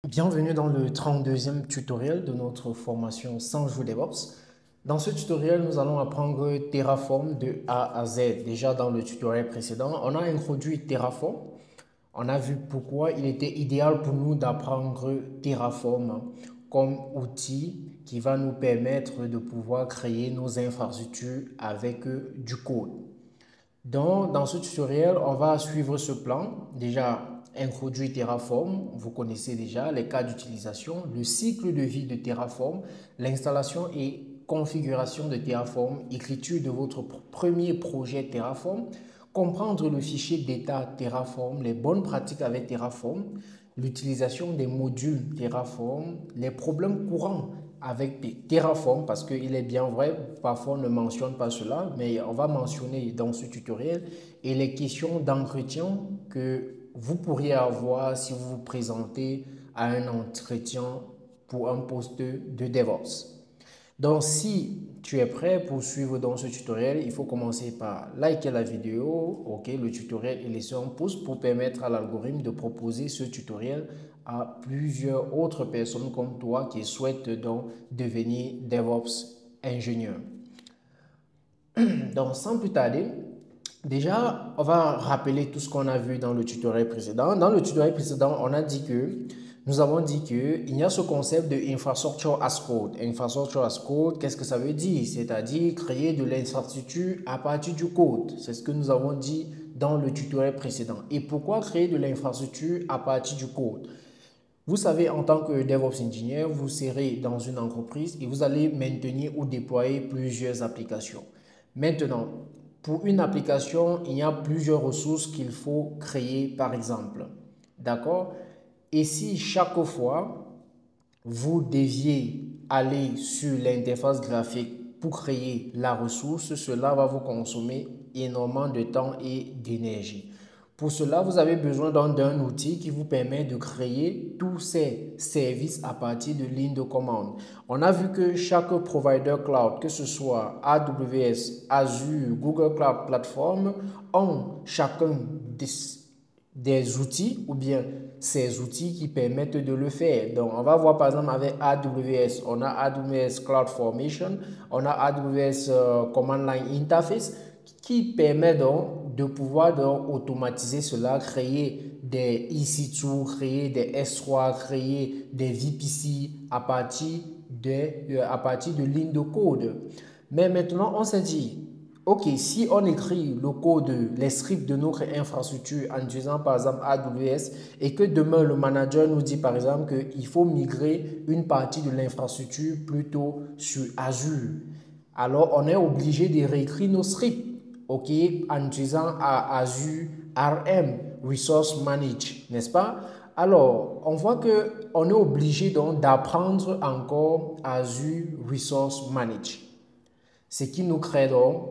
Bienvenue dans le 32e tutoriel de notre formation 100 jours DevOps. Dans ce tutoriel, nous allons apprendre Terraform de A à Z. Déjà dans le tutoriel précédent, on a introduit Terraform. On a vu pourquoi il était idéal pour nous d'apprendre Terraform comme outil qui va nous permettre de pouvoir créer nos infrastructures avec du code. Donc, dans ce tutoriel, on va suivre ce plan. Déjà, introduire Terraform, vous connaissez déjà les cas d'utilisation, le cycle de vie de Terraform, l'installation et configuration de Terraform, écriture de votre premier projet Terraform, comprendre le fichier d'état Terraform, les bonnes pratiques avec Terraform, l'utilisation des modules Terraform, les problèmes courants avec Terraform, parce qu'il est bien vrai, parfois on ne mentionne pas cela, mais on va mentionner dans ce tutoriel, et les questions d'entretien que vous pourriez avoir si vous vous présentez à un entretien pour un poste de DevOps. Donc, si tu es prêt pour suivre dans ce tutoriel, il faut commencer par liker la vidéo, ok, le tutoriel et laisser un pouce pour permettre à l'algorithme de proposer ce tutoriel à plusieurs autres personnes comme toi qui souhaitent donc devenir DevOps ingénieur. Donc, sans plus tarder, déjà, on va rappeler tout ce qu'on a vu dans le tutoriel précédent. Dans le tutoriel précédent, nous avons dit qu'il y a ce concept de infrastructure as code. Infrastructure as code, qu'est-ce que ça veut dire? C'est-à-dire créer de l'infrastructure à partir du code. C'est ce que nous avons dit dans le tutoriel précédent. Et pourquoi créer de l'infrastructure à partir du code? Vous savez, en tant que DevOps Engineer, vous serez dans une entreprise et vous allez maintenir ou déployer plusieurs applications. Maintenant, pour une application, il y a plusieurs ressources qu'il faut créer, par exemple. D'accord? Et si chaque fois, vous deviez aller sur l'interface graphique pour créer la ressource, cela va vous consommer énormément de temps et d'énergie. Pour cela, vous avez besoin d'un outil qui vous permet de créer tous ces services à partir de lignes de commande. On a vu que chaque provider cloud, que ce soit AWS, Azure, Google Cloud Platform, ont chacun des outils ou bien ces outils qui permettent de le faire. Donc, on va voir par exemple avec AWS, on a AWS CloudFormation, on a AWS Command Line Interface qui permet donc de pouvoir donc automatiser cela, créer des EC2, créer des S3, créer des VPC à partir de lignes de code. Mais maintenant, on s'est dit, ok, si on écrit le code, les scripts de notre infrastructure en utilisant par exemple AWS et que demain le manager nous dit par exemple qu'il faut migrer une partie de l'infrastructure plutôt sur Azure, alors on est obligé de réécrire nos scripts, ok, en utilisant Azure RM, Resource Manage, n'est-ce pas? Alors, on voit qu'on est obligé donc d'apprendre encore Azure Resource Manage, ce qui nous crée donc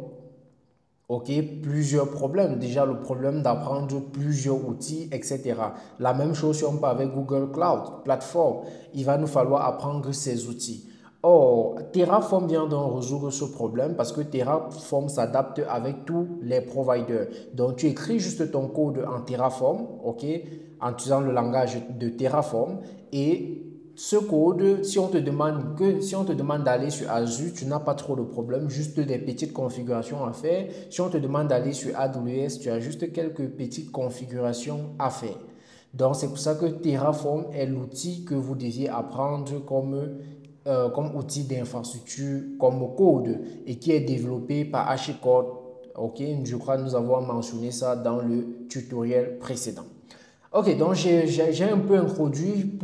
ok, plusieurs problèmes. Déjà, le problème d'apprendre plusieurs outils, etc. La même chose si on parle avec Google Cloud Platform. Il va nous falloir apprendre ces outils. Or, Terraform vient donc résoudre ce problème parce que Terraform s'adapte avec tous les providers. Donc, tu écris juste ton code en Terraform, ok, en utilisant le langage de Terraform et ce code, si on te demande d'aller sur Azure, tu n'as pas trop de problèmes, juste des petites configurations à faire. Si on te demande d'aller sur AWS, tu as juste quelques petites configurations à faire. Donc, c'est pour ça que Terraform est l'outil que vous deviez apprendre comme outil d'infrastructure, comme code, et qui est développé par HashiCorp. Ok, je crois que nous avons mentionné ça dans le tutoriel précédent. Ok, donc j'ai un peu introduit,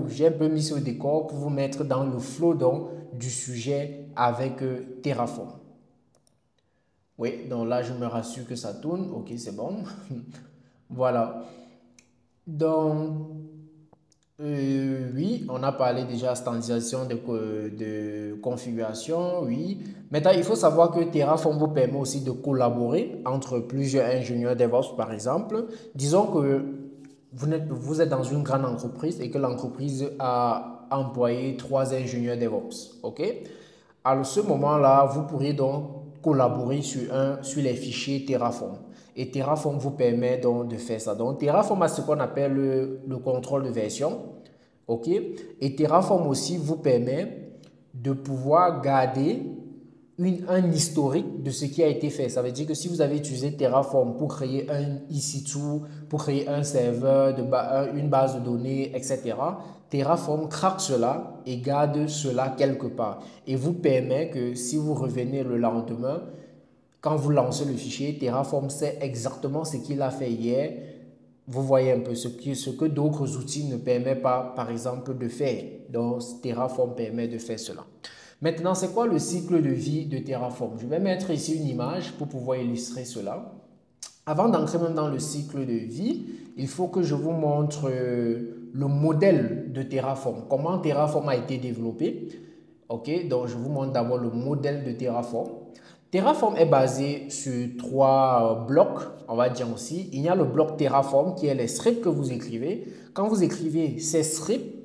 j'ai un peu mis sur le décor pour vous mettre dans le flow donc, du sujet avec Terraform. Oui, donc là je me rassure que ça tourne. Ok, c'est bon. Voilà. Donc, oui, on a parlé déjà standardisation de configuration, oui. Maintenant, il faut savoir que Terraform vous permet aussi de collaborer entre plusieurs ingénieurs DevOps, par exemple. Disons que vous êtes dans une grande entreprise et que l'entreprise a employé 3 ingénieurs DevOps, ok? À ce moment-là, vous pourriez donc collaborer sur les fichiers Terraform. Et Terraform vous permet donc de faire ça. Donc, Terraform a ce qu'on appelle le contrôle de version. OK? Et Terraform aussi vous permet de pouvoir garder un historique de ce qui a été fait. Ça veut dire que si vous avez utilisé Terraform pour créer un EC2, pour créer un serveur, une base de données, etc., Terraform craque cela et garde cela quelque part. Et vous permet que si vous revenez le lendemain, quand vous lancez le fichier, Terraform sait exactement ce qu'il a fait hier. Vous voyez un peu ce que d'autres outils ne permettent pas, par exemple, de faire. Donc, Terraform permet de faire cela. Maintenant, c'est quoi le cycle de vie de Terraform? Je vais mettre ici une image pour pouvoir illustrer cela. Avant d'entrer même dans le cycle de vie, il faut que je vous montre le modèle de Terraform. Comment Terraform a été développé. OK, donc je vous montre d'abord le modèle de Terraform. Terraform est basé sur 3 blocs, on va dire aussi. Il y a le bloc Terraform qui est les scripts que vous écrivez. Quand vous écrivez ces scripts,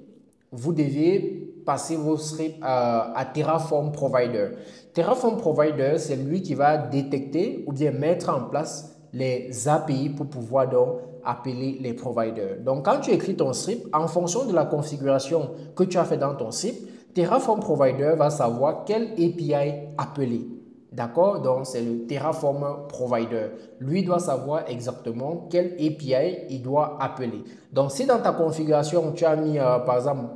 vous devez passer vos scripts à Terraform Provider. Terraform Provider, c'est lui qui va détecter ou bien mettre en place les API pour pouvoir donc appeler les providers. Donc, quand tu écris ton script, en fonction de la configuration que tu as fait dans ton script, Terraform Provider va savoir quel API appeler. D'accord? Donc, c'est le Terraform Provider. Lui doit savoir exactement quel API il doit appeler. Donc, si dans ta configuration, tu as mis, par exemple,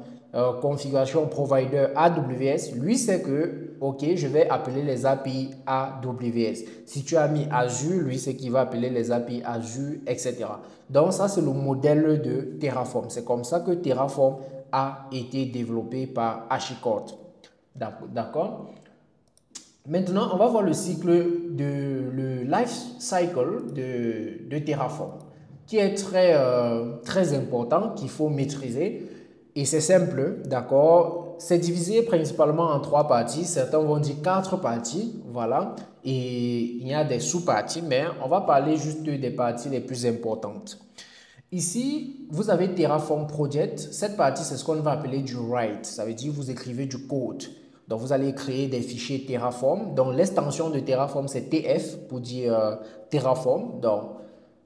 configuration provider AWS, lui sait que, OK, je vais appeler les API AWS. Si tu as mis Azure, lui sait qu'il va appeler les API Azure, etc. Donc, ça, c'est le modèle de Terraform. C'est comme ça que Terraform a été développé par HashiCorp. D'accord? Maintenant, on va voir le le life cycle de Terraform, qui est très important, qu'il faut maîtriser. Et c'est simple, d'accord? C'est divisé principalement en 3 parties. Certains vont dire 4 parties, voilà. Et il y a des sous-parties, mais on va parler juste des parties les plus importantes. Ici, vous avez Terraform Project. Cette partie, c'est ce qu'on va appeler du write. Ça veut dire que vous écrivez du code. Donc, vous allez créer des fichiers Terraform. Donc, l'extension de Terraform, c'est TF pour dire Terraform. Donc,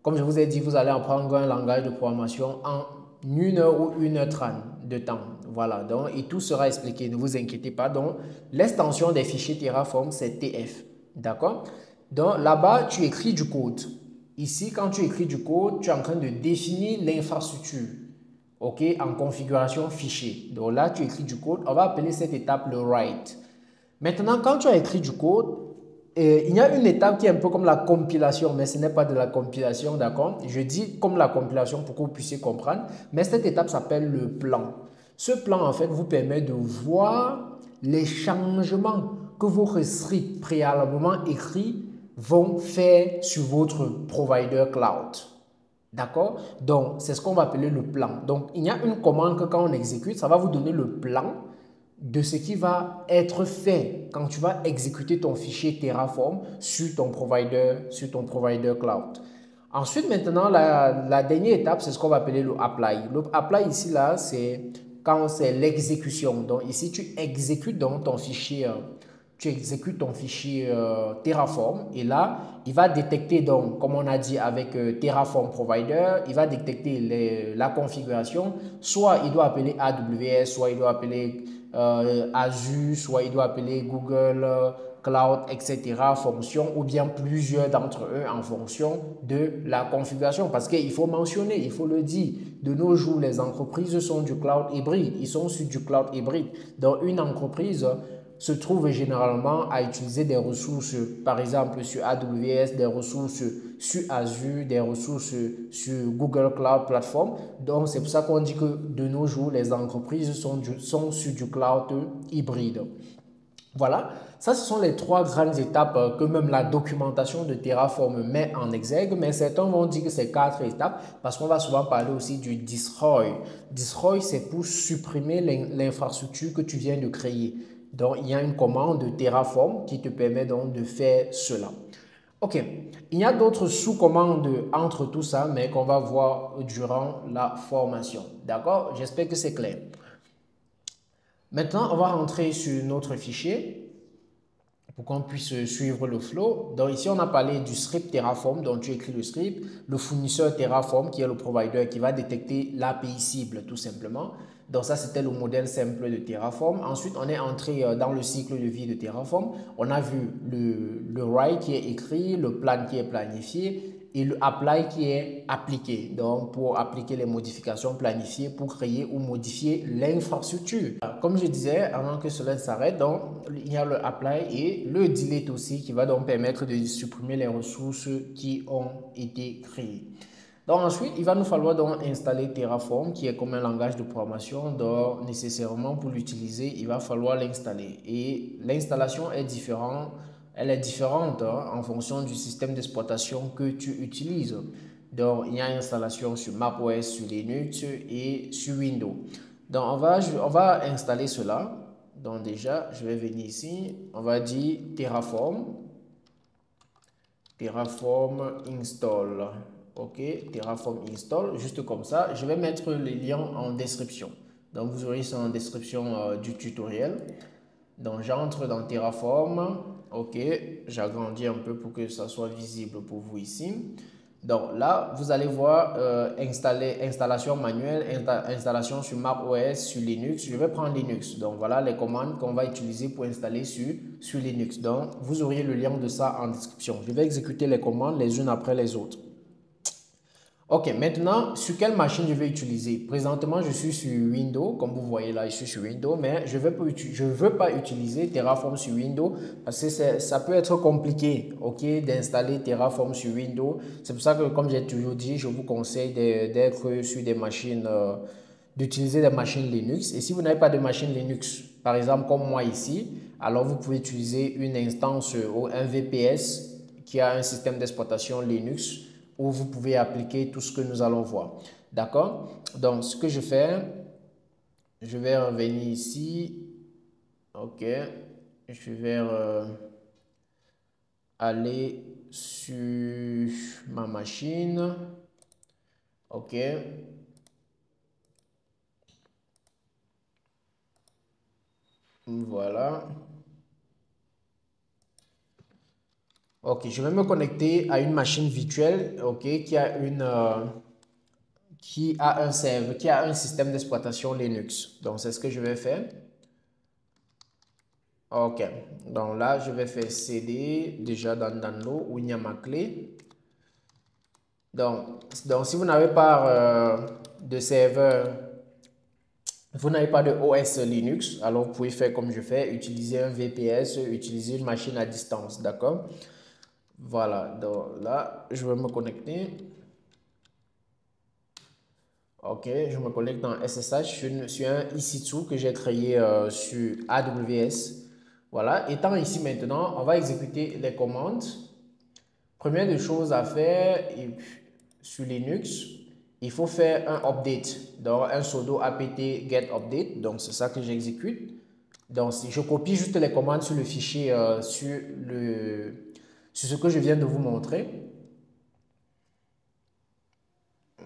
comme je vous ai dit, vous allez apprendre un langage de programmation en 1 heure ou 1h30 de temps. Voilà, donc, et tout sera expliqué, ne vous inquiétez pas. Donc, l'extension des fichiers Terraform, c'est TF. D'accord? Donc, là-bas, tu écris du code. Ici, quand tu écris du code, tu es en train de définir l'infrastructure. OK, en configuration fichier. Donc là, tu écris du code. On va appeler cette étape le write. Maintenant, quand tu as écrit du code, il y a une étape qui est un peu comme la compilation, mais ce n'est pas de la compilation, d'accord? Je dis comme la compilation pour que vous puissiez comprendre, mais cette étape s'appelle le plan. Ce plan, en fait, vous permet de voir les changements que vos scripts préalablement écrits vont faire sur votre provider cloud. D'accord? Donc, c'est ce qu'on va appeler le plan. Donc, il y a une commande que quand on exécute, ça va vous donner le plan de ce qui va être fait quand tu vas exécuter ton fichier Terraform sur ton provider cloud. Ensuite, maintenant, la dernière étape, c'est ce qu'on va appeler le apply. Le apply ici, là, c'est quand c'est l'exécution. Donc, ici, tu exécutes dans ton fichier Terraform et là, il va détecter donc, comme on a dit avec Terraform Provider, il va détecter la configuration. Soit il doit appeler AWS, soit il doit appeler Azure, soit il doit appeler Google Cloud, etc. fonction ou bien plusieurs d'entre eux en fonction de la configuration. Parce qu'il faut mentionner, il faut le dire, de nos jours, les entreprises sont du cloud hybride. Ils sont sur du cloud hybride. Donc, une entreprise se trouve généralement à utiliser des ressources, par exemple sur AWS, des ressources sur Azure, des ressources sur Google Cloud Platform. Donc, c'est pour ça qu'on dit que de nos jours, les entreprises sont sur du cloud hybride. Voilà, ça ce sont les 3 grandes étapes que même la documentation de Terraform met en exergue, mais certains vont dire que c'est 4 étapes parce qu'on va souvent parler aussi du destroy. Destroy, c'est pour supprimer l'infrastructure que tu viens de créer. Donc, il y a une commande de Terraform qui te permet donc de faire cela. Ok, il y a d'autres sous-commandes entre tout ça, mais qu'on va voir durant la formation. D'accord? J'espère que c'est clair. Maintenant, on va rentrer sur notre fichier pour qu'on puisse suivre le flow. Donc ici, on a parlé du script Terraform, donc tu écris le script, le fournisseur Terraform qui est le provider qui va détecter l'API cible tout simplement. Donc ça, c'était le modèle simple de Terraform. Ensuite, on est entré dans le cycle de vie de Terraform. On a vu le write qui est écrit, le plan qui est planifié et le apply qui est appliqué. Donc, pour appliquer les modifications planifiées pour créer ou modifier l'infrastructure. Comme je disais, avant que cela s'arrête, donc il y a le apply et le delete aussi qui va donc permettre de supprimer les ressources qui ont été créées. Donc ensuite, il va nous falloir donc installer Terraform qui est comme un langage de programmation. Donc nécessairement pour l'utiliser, il va falloir l'installer. Et l'installation est différente. Elle est différente en fonction du système d'exploitation que tu utilises. Donc il y a une installation sur macOS, sur Linux et sur Windows. Donc on va installer cela. Donc déjà, je vais venir ici. On va dire Terraform install. Ok, Terraform install, juste comme ça. Je vais mettre les liens en description. Donc, vous aurez ça en description du tutoriel. Donc, j'entre dans Terraform. Ok, j'agrandis un peu pour que ça soit visible pour vous ici. Donc là, vous allez voir installation manuelle, installation sur macOS, sur Linux. Je vais prendre Linux. Donc voilà les commandes qu'on va utiliser pour installer sur Linux. Donc vous aurez le lien de ça en description. Je vais exécuter les commandes les unes après les autres. Ok, maintenant, sur quelle machine je vais utiliser? Présentement, je suis sur Windows. Comme vous voyez là, je suis sur Windows, mais je ne veux pas utiliser Terraform sur Windows parce que ça peut être compliqué, ok, d'installer Terraform sur Windows. C'est pour ça que, comme j'ai toujours dit, je vous conseille d'être sur des machines, d'utiliser des machines Linux. Et si vous n'avez pas de machine Linux, par exemple comme moi ici, alors vous pouvez utiliser une instance ou un VPS qui a un système d'exploitation Linux où vous pouvez appliquer tout ce que nous allons voir. D'accord? Donc, ce que je fais, je vais revenir ici. OK. Je vais aller sur ma machine. OK. Voilà. OK, je vais me connecter à une machine virtuelle, OK, qui a un serveur, qui a un système d'exploitation Linux. Donc, c'est ce que je vais faire. OK, donc là, je vais faire CD déjà dans Download où il y a ma clé. Donc si vous n'avez pas de serveur, vous n'avez pas de OS Linux, alors vous pouvez faire comme je fais, utiliser un VPS, utiliser une machine à distance, d'accord? Voilà, donc là, je vais me connecter. Ok, je me connecte dans SSH sur un EC2 que j'ai créé sur AWS. Voilà, étant ici maintenant, on va exécuter les commandes. Première des choses à faire sur Linux, il faut faire un update. Donc, un sudo apt get update. Donc, c'est ça que j'exécute. Donc, si je copie juste les commandes sur le fichier, sur ce que je viens de vous montrer.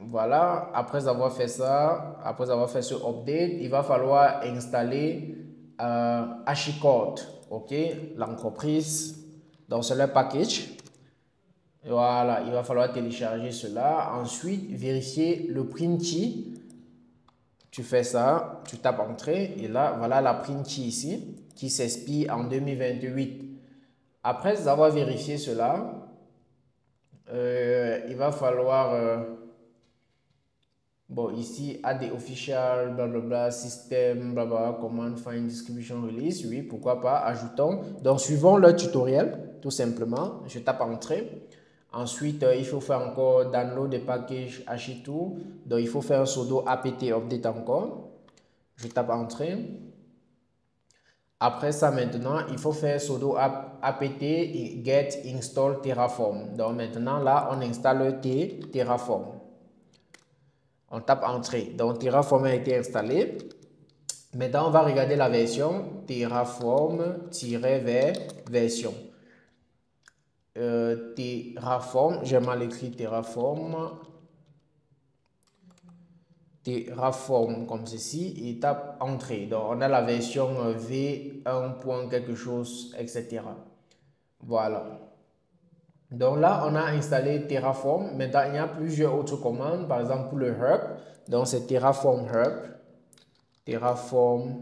Voilà, après avoir fait ça, après avoir fait ce update, il va falloir installer HashiCorp, ok, l'entreprise. Donc, c'est le package. Voilà, il va falloir télécharger cela. Ensuite, vérifier le print key. Tu fais ça, tu tapes entrée et là, voilà la print key ici qui s'expire en 2028. Après avoir vérifié cela, il va falloir, bon, ici, add the official, blablabla, system, blablabla, command, find, distribution, release. Oui, pourquoi pas, ajoutons. Donc, suivons le tutoriel, tout simplement. Je tape entrée. Ensuite, il faut faire encore download des packages HE2. Donc, il faut faire un sudo apt update encore. Je tape entrée. Après ça, maintenant, il faut faire sudo apt get install Terraform. Donc, maintenant, là, on installe Terraform. On tape entrée. Donc, Terraform a été installé. Maintenant, on va regarder la version Terraform-version. Terraform, j'ai mal écrit Terraform. Terraform comme ceci et tape entrée. Donc, on a la version V1. quelque chose, etc. Voilà. Donc là, on a installé Terraform. Maintenant, il y a plusieurs autres commandes. Par exemple, pour le Herb. Donc, c'est Terraform Herb. Terraform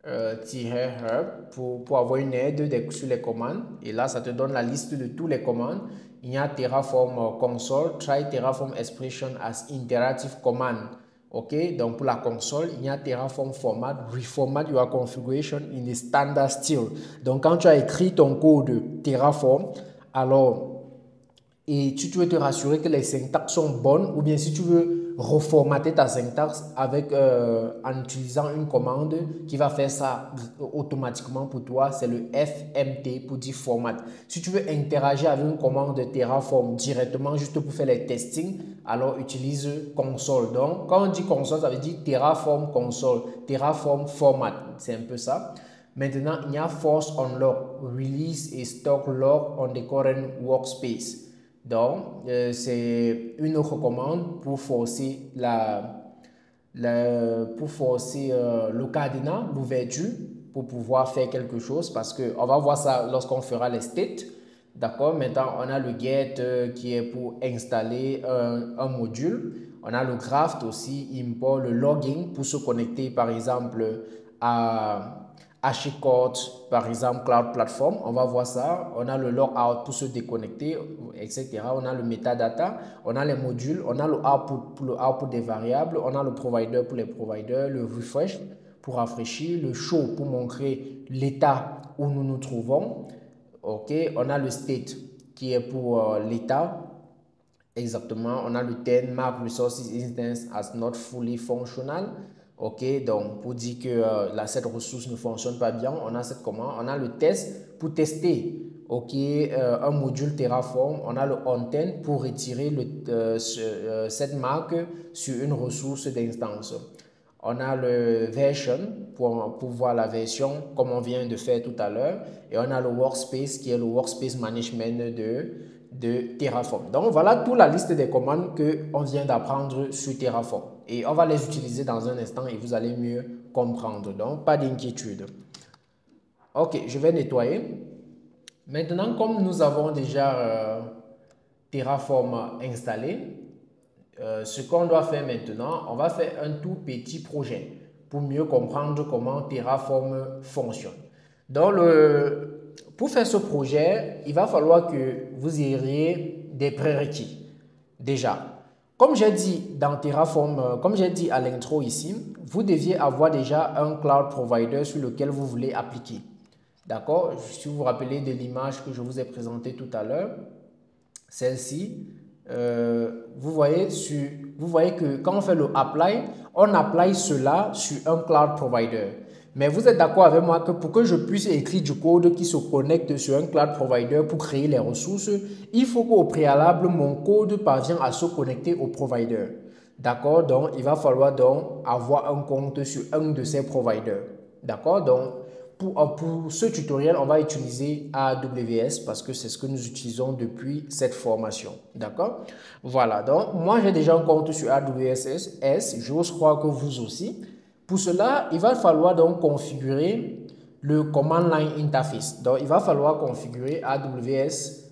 herb pour avoir une aide sur les commandes. Et là, ça te donne la liste de toutes les commandes. Il y a Terraform console. Try Terraform expression as interactive command. OK, donc pour la console, il y a Terraform format, reformat your configuration in a standard style. Donc quand tu as écrit ton code Terraform, alors, et tu veux te rassurer que les syntaxes sont bonnes, ou bien si tu veux reformater ta syntaxe avec, en utilisant une commande qui va faire ça automatiquement pour toi, c'est le FMT pour dire format. Si tu veux interagir avec une commande Terraform directement juste pour faire les testings, alors utilise console. Donc, quand on dit console, ça veut dire Terraform console, Terraform format, c'est un peu ça. Maintenant, il y a force unlock, release et stock lock on the current workspace. Donc, c'est une autre commande pour forcer, le cadenas, l'ouverture, pour pouvoir faire quelque chose. Parce qu'on va voir ça lorsqu'on fera les states. D'accord? Maintenant, on a le get qui est pour installer un module. On a le graft aussi, import, le logging pour se connecter par exemple à HashiCorp, par exemple Cloud Platform. On va voir ça. On a le logout pour se déconnecter, etc. On a le metadata, on a les modules, on a le output pour le output des variables, on a le provider pour les providers, le refresh pour rafraîchir, le show pour montrer l'état où nous nous trouvons. OK, on a le state qui est pour l'état. Exactement, on a le 10 mark resources instance as not fully functional. OK, donc pour dire que cette ressource ne fonctionne pas bien, on a cette commande. On a le test pour tester. OK, un module Terraform. On a le on10 pour retirer cette marque sur une ressource d'instance. On a le version pour voir la version comme on vient de faire tout à l'heure. Et on a le workspace qui est le workspace management de Terraform. Donc voilà toute la liste des commandes qu'on vient d'apprendre sur Terraform. Et on va les utiliser dans un instant et vous allez mieux comprendre. Donc pas d'inquiétude. Ok, je vais nettoyer. Maintenant, comme nous avons déjà Terraform installé, ce qu'on doit faire maintenant, on va faire un tout petit projet pour mieux comprendre comment Terraform fonctionne. Donc, pour faire ce projet, il va falloir que vous ayez des prérequis. Déjà, comme j'ai dit dans Terraform, comme j'ai dit à l'intro ici, vous deviez avoir déjà un cloud provider sur lequel vous voulez appliquer. D'accord? Si vous vous rappelez de l'image que je vous ai présentée tout à l'heure, celle-ci, vous voyez que quand on fait le apply, on apply cela sur un cloud provider. Mais vous êtes d'accord avec moi que pour que je puisse écrire du code qui se connecte sur un cloud provider pour créer les ressources, il faut qu'au préalable, mon code parvienne à se connecter au provider. D'accord? Donc, il va falloir donc avoir un compte sur un de ces providers. D'accord? Donc, pour ce tutoriel, on va utiliser AWS parce que c'est ce que nous utilisons depuis cette formation. D'accord? Voilà. Donc, moi, j'ai déjà un compte sur AWS. J'ose croire que vous aussi. Pour cela, il va falloir donc configurer le Command Line Interface. Donc, il va falloir configurer AWS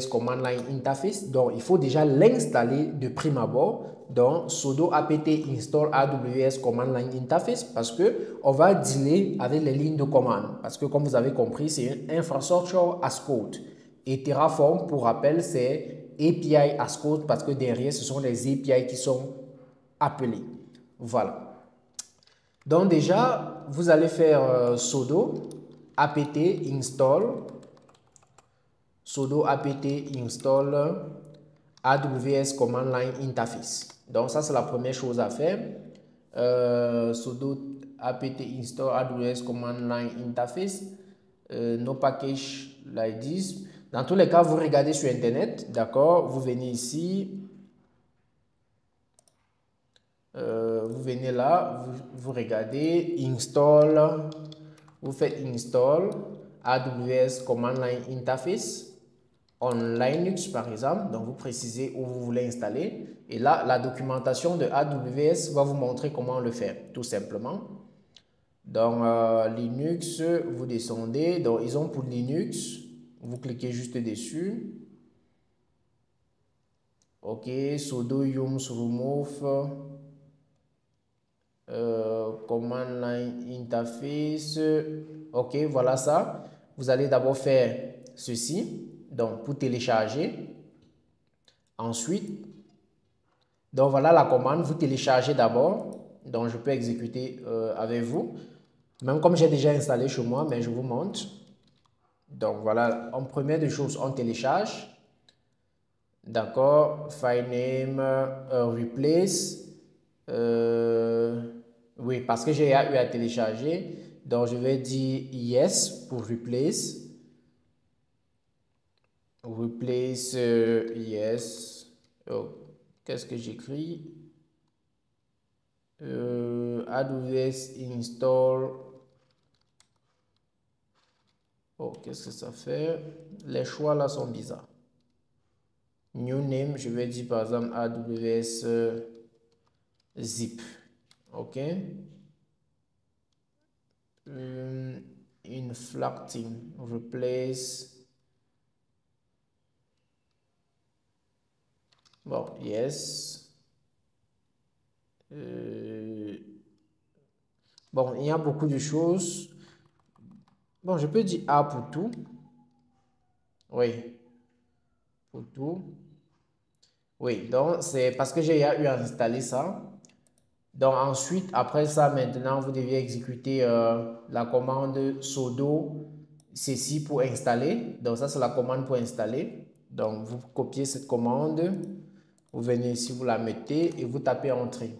Command Line Interface. Donc, il faut déjà l'installer de prime abord. Donc, sudo apt install AWS Command Line Interface parce que on va dealer avec les lignes de commande. Parce que comme vous avez compris, c'est une infrastructure as code. Et Terraform, pour rappel, c'est API as code parce que derrière, ce sont les API qui sont appelés. Voilà. Donc déjà, vous allez faire sudo apt install AWS Command Line Interface. Donc ça, c'est la première chose à faire. Sudo apt install AWS Command Line Interface. No package like this. Dans tous les cas, vous regardez sur Internet, d'accord? Vous venez ici. Vous venez là, vous regardez install, vous faites install AWS Command Line Interface on Linux par exemple. Donc vous précisez où vous voulez installer et là la documentation de AWS va vous montrer comment le faire tout simplement. Dans Linux, vous descendez. Donc, ils ont pour Linux. Vous cliquez juste dessus. OK. Sudo yums remove. Command line interface. OK, voilà ça. Vous allez d'abord faire ceci. Donc, pour télécharger. Ensuite, donc voilà la commande. Vous téléchargez d'abord. Donc, je peux exécuter avec vous. Même comme j'ai déjà installé chez moi, mais je vous montre. Donc, voilà. En première des choses, on télécharge. D'accord. File name, replace. Oui, parce que j'ai eu à télécharger. Donc, je vais dire yes pour replace. Replace, yes. Oh, qu'est-ce que j'écris? AWS install. Oh, qu'est-ce que ça fait? Les choix là sont bizarres. New name, je vais dire par exemple AWS zip. OK. Inflecting, replace. Bon, yes. Bon, il y a beaucoup de choses. Bon, je peux dire A pour tout. Oui, pour tout. Oui, donc c'est parce que j'ai eu à installer ça. Donc ensuite, après ça, maintenant, vous devez exécuter la commande sudo ceci pour installer. Donc ça, c'est la commande pour installer. Donc vous copiez cette commande, vous venez ici, vous la mettez et vous tapez entrée.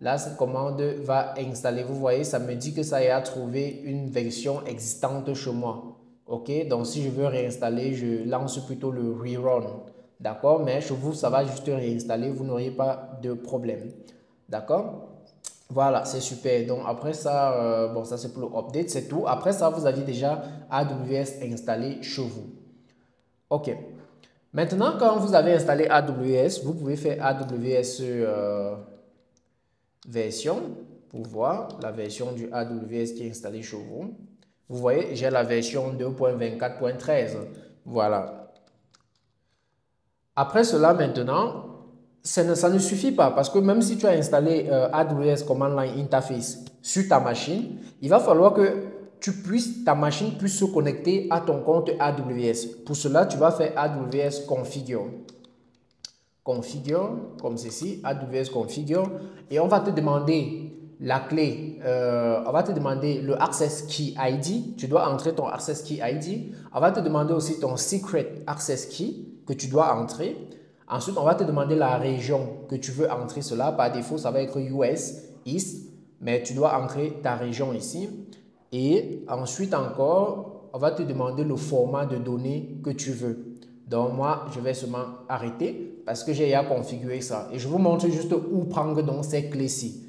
Là, cette commande va installer. Vous voyez, ça me dit que ça y a trouvé une version existante chez moi. OK, donc si je veux réinstaller, je lance plutôt le rerun. D'accord, mais chez vous, ça va juste réinstaller. Vous n'aurez pas de problème. D'accord? Voilà, c'est super. Donc après ça, bon, ça c'est pour l'update, c'est tout. Après ça, vous avez déjà AWS installé chez vous. OK. Maintenant, quand vous avez installé AWS, vous pouvez faire AWS version pour voir la version du AWS qui est installée chez vous. Vous voyez, j'ai la version 2.24.13. Voilà. Après cela, maintenant, ça ne suffit pas parce que même si tu as installé AWS Command Line Interface sur ta machine, il va falloir que ta machine puisse se connecter à ton compte AWS. Pour cela, tu vas faire AWS Configure. Configure, comme ceci, AWS Configure, et on va te demander la clé, on va te demander le Access Key ID, tu dois entrer ton Access Key ID, on va te demander aussi ton Secret Access Key que tu dois entrer. Ensuite, on va te demander la région que tu veux entrer cela. Par défaut, ça va être US, East, mais tu dois entrer ta région ici. Et ensuite encore, on va te demander le format de données que tu veux. Donc moi, je vais seulement arrêter parce que j'ai à configurer ça. Et je vous montre juste où prendre donc ces clés-ci.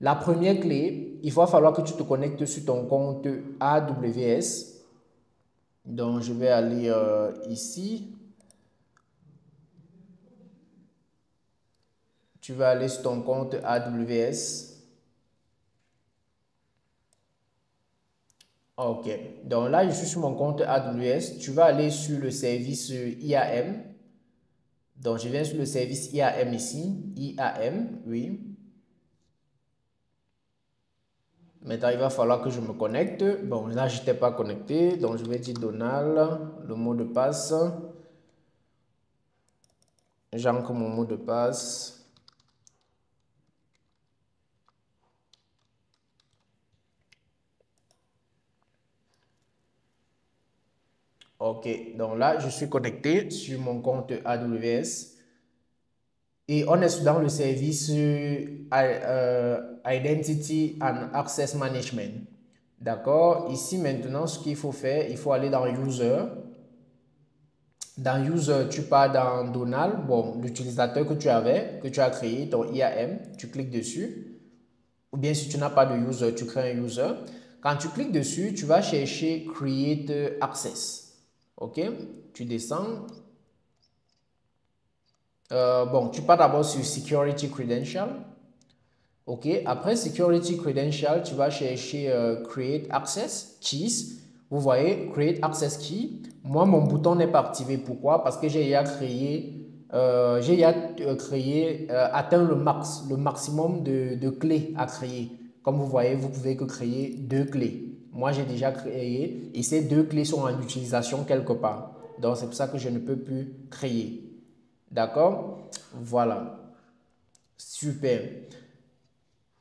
La première clé, il va falloir que tu te connectes sur ton compte AWS. Donc je vais aller ici. Tu vas aller sur ton compte AWS. OK. Donc là, je suis sur mon compte AWS. Tu vas aller sur le service IAM. Donc, je viens sur le service IAM ici. IAM, oui. Maintenant, il va falloir que je me connecte. Bon, là, je n'étais pas connecté. Donc, je vais dire Donald, le mot de passe. J'ancre mon mot de passe. OK. Donc là, je suis connecté sur mon compte AWS. Et on est dans le service Identity and Access Management. D'accord? Ici, maintenant, ce qu'il faut faire, il faut aller dans User. Dans User, tu pars dans Donald, bon, l'utilisateur que tu avais, que tu as créé, ton IAM, tu cliques dessus. Ou bien si tu n'as pas de User, tu crées un User. Quand tu cliques dessus, tu vas chercher Create Access. OK? Tu descends. Bon, tu pars d'abord sur Security Credential. OK, après Security Credential, tu vas chercher Create Access Keys. Vous voyez, Create Access Key. Moi, mon bouton n'est pas activé. Pourquoi? Parce que j'ai atteint le maximum de clés à créer. Comme vous voyez, vous pouvez que créer 2 clés. Moi, j'ai déjà créé et ces 2 clés sont en utilisation quelque part. Donc, c'est pour ça que je ne peux plus créer. D'accord? Voilà. Super.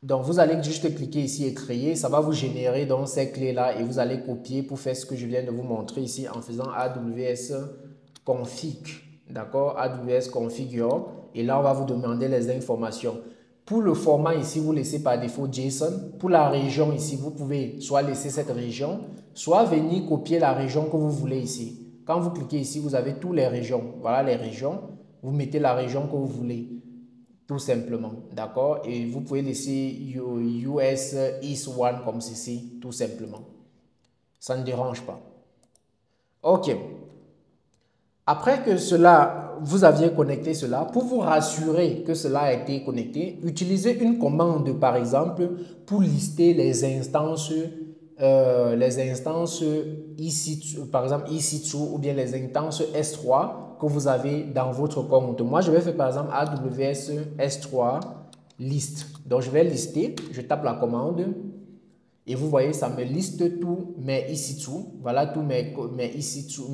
Donc, vous allez juste cliquer ici et créer. Ça va vous générer donc ces clés-là et vous allez copier pour faire ce que je viens de vous montrer ici en faisant AWS config. D'accord? AWS configure. Et là, on va vous demander les informations. Pour le format ici, vous laissez par défaut JSON. Pour la région ici, vous pouvez soit laisser cette région, soit venir copier la région que vous voulez ici. Quand vous cliquez ici, vous avez toutes les régions. Voilà les régions. Vous mettez la région que vous voulez. Tout simplement, d'accord? Et vous pouvez laisser US East 1 comme ceci, tout simplement. Ça ne dérange pas. OK. Après que vous aviez connecté cela, pour vous rassurer que cela a été connecté, utilisez une commande, par exemple, pour lister les instances ici, par exemple EC2 ou bien les instances S3 que vous avez dans votre compte. Moi, je vais faire par exemple AWS S3 list. Donc, je vais lister, je tape la commande et vous voyez, ça me liste tous mes EC2. Voilà tous mes EC2,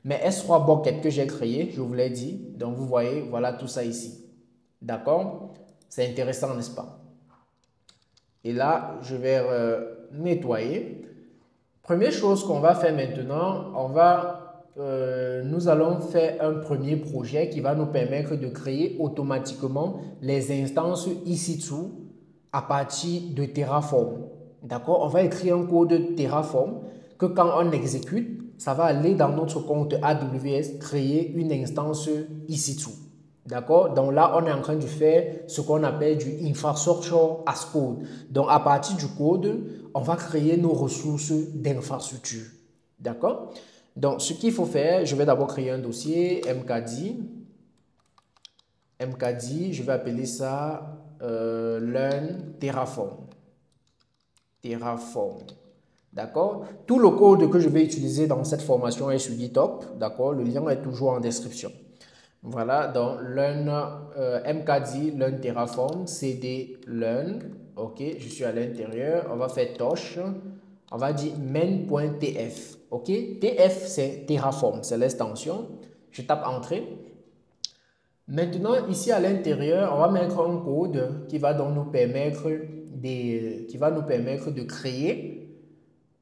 mes S3 buckets que j'ai créés, je vous l'ai dit. Donc, vous voyez, voilà tout ça ici. D'accord? C'est intéressant, n'est-ce pas? Et là, je vais nettoyer. Première chose qu'on va faire maintenant, nous allons faire un premier projet qui va nous permettre de créer automatiquement les instances EC2 à partir de Terraform. D'accord? On va écrire un code Terraform que quand on exécute, ça va aller dans notre compte AWS créer une instance EC2. D'accord? Donc là, on est en train de faire ce qu'on appelle du infrastructure as code. Donc à partir du code, on va créer nos ressources d'infrastructure. D'accord? Donc ce qu'il faut faire, je vais d'abord créer un dossier mkd. mkd, je vais appeler ça learn Terraform. Terraform. D'accord? Tout le code que je vais utiliser dans cette formation est sur GitHub. D'accord? Le lien est toujours en description. Voilà, donc learn mkd, learn Terraform, cd learn. Ok, je suis à l'intérieur. On va faire touch. On va dire main.tf. Ok, tf c'est Terraform, c'est l'extension. Je tape entrée. Maintenant, ici à l'intérieur, on va mettre un code qui va donc nous permettre de créer,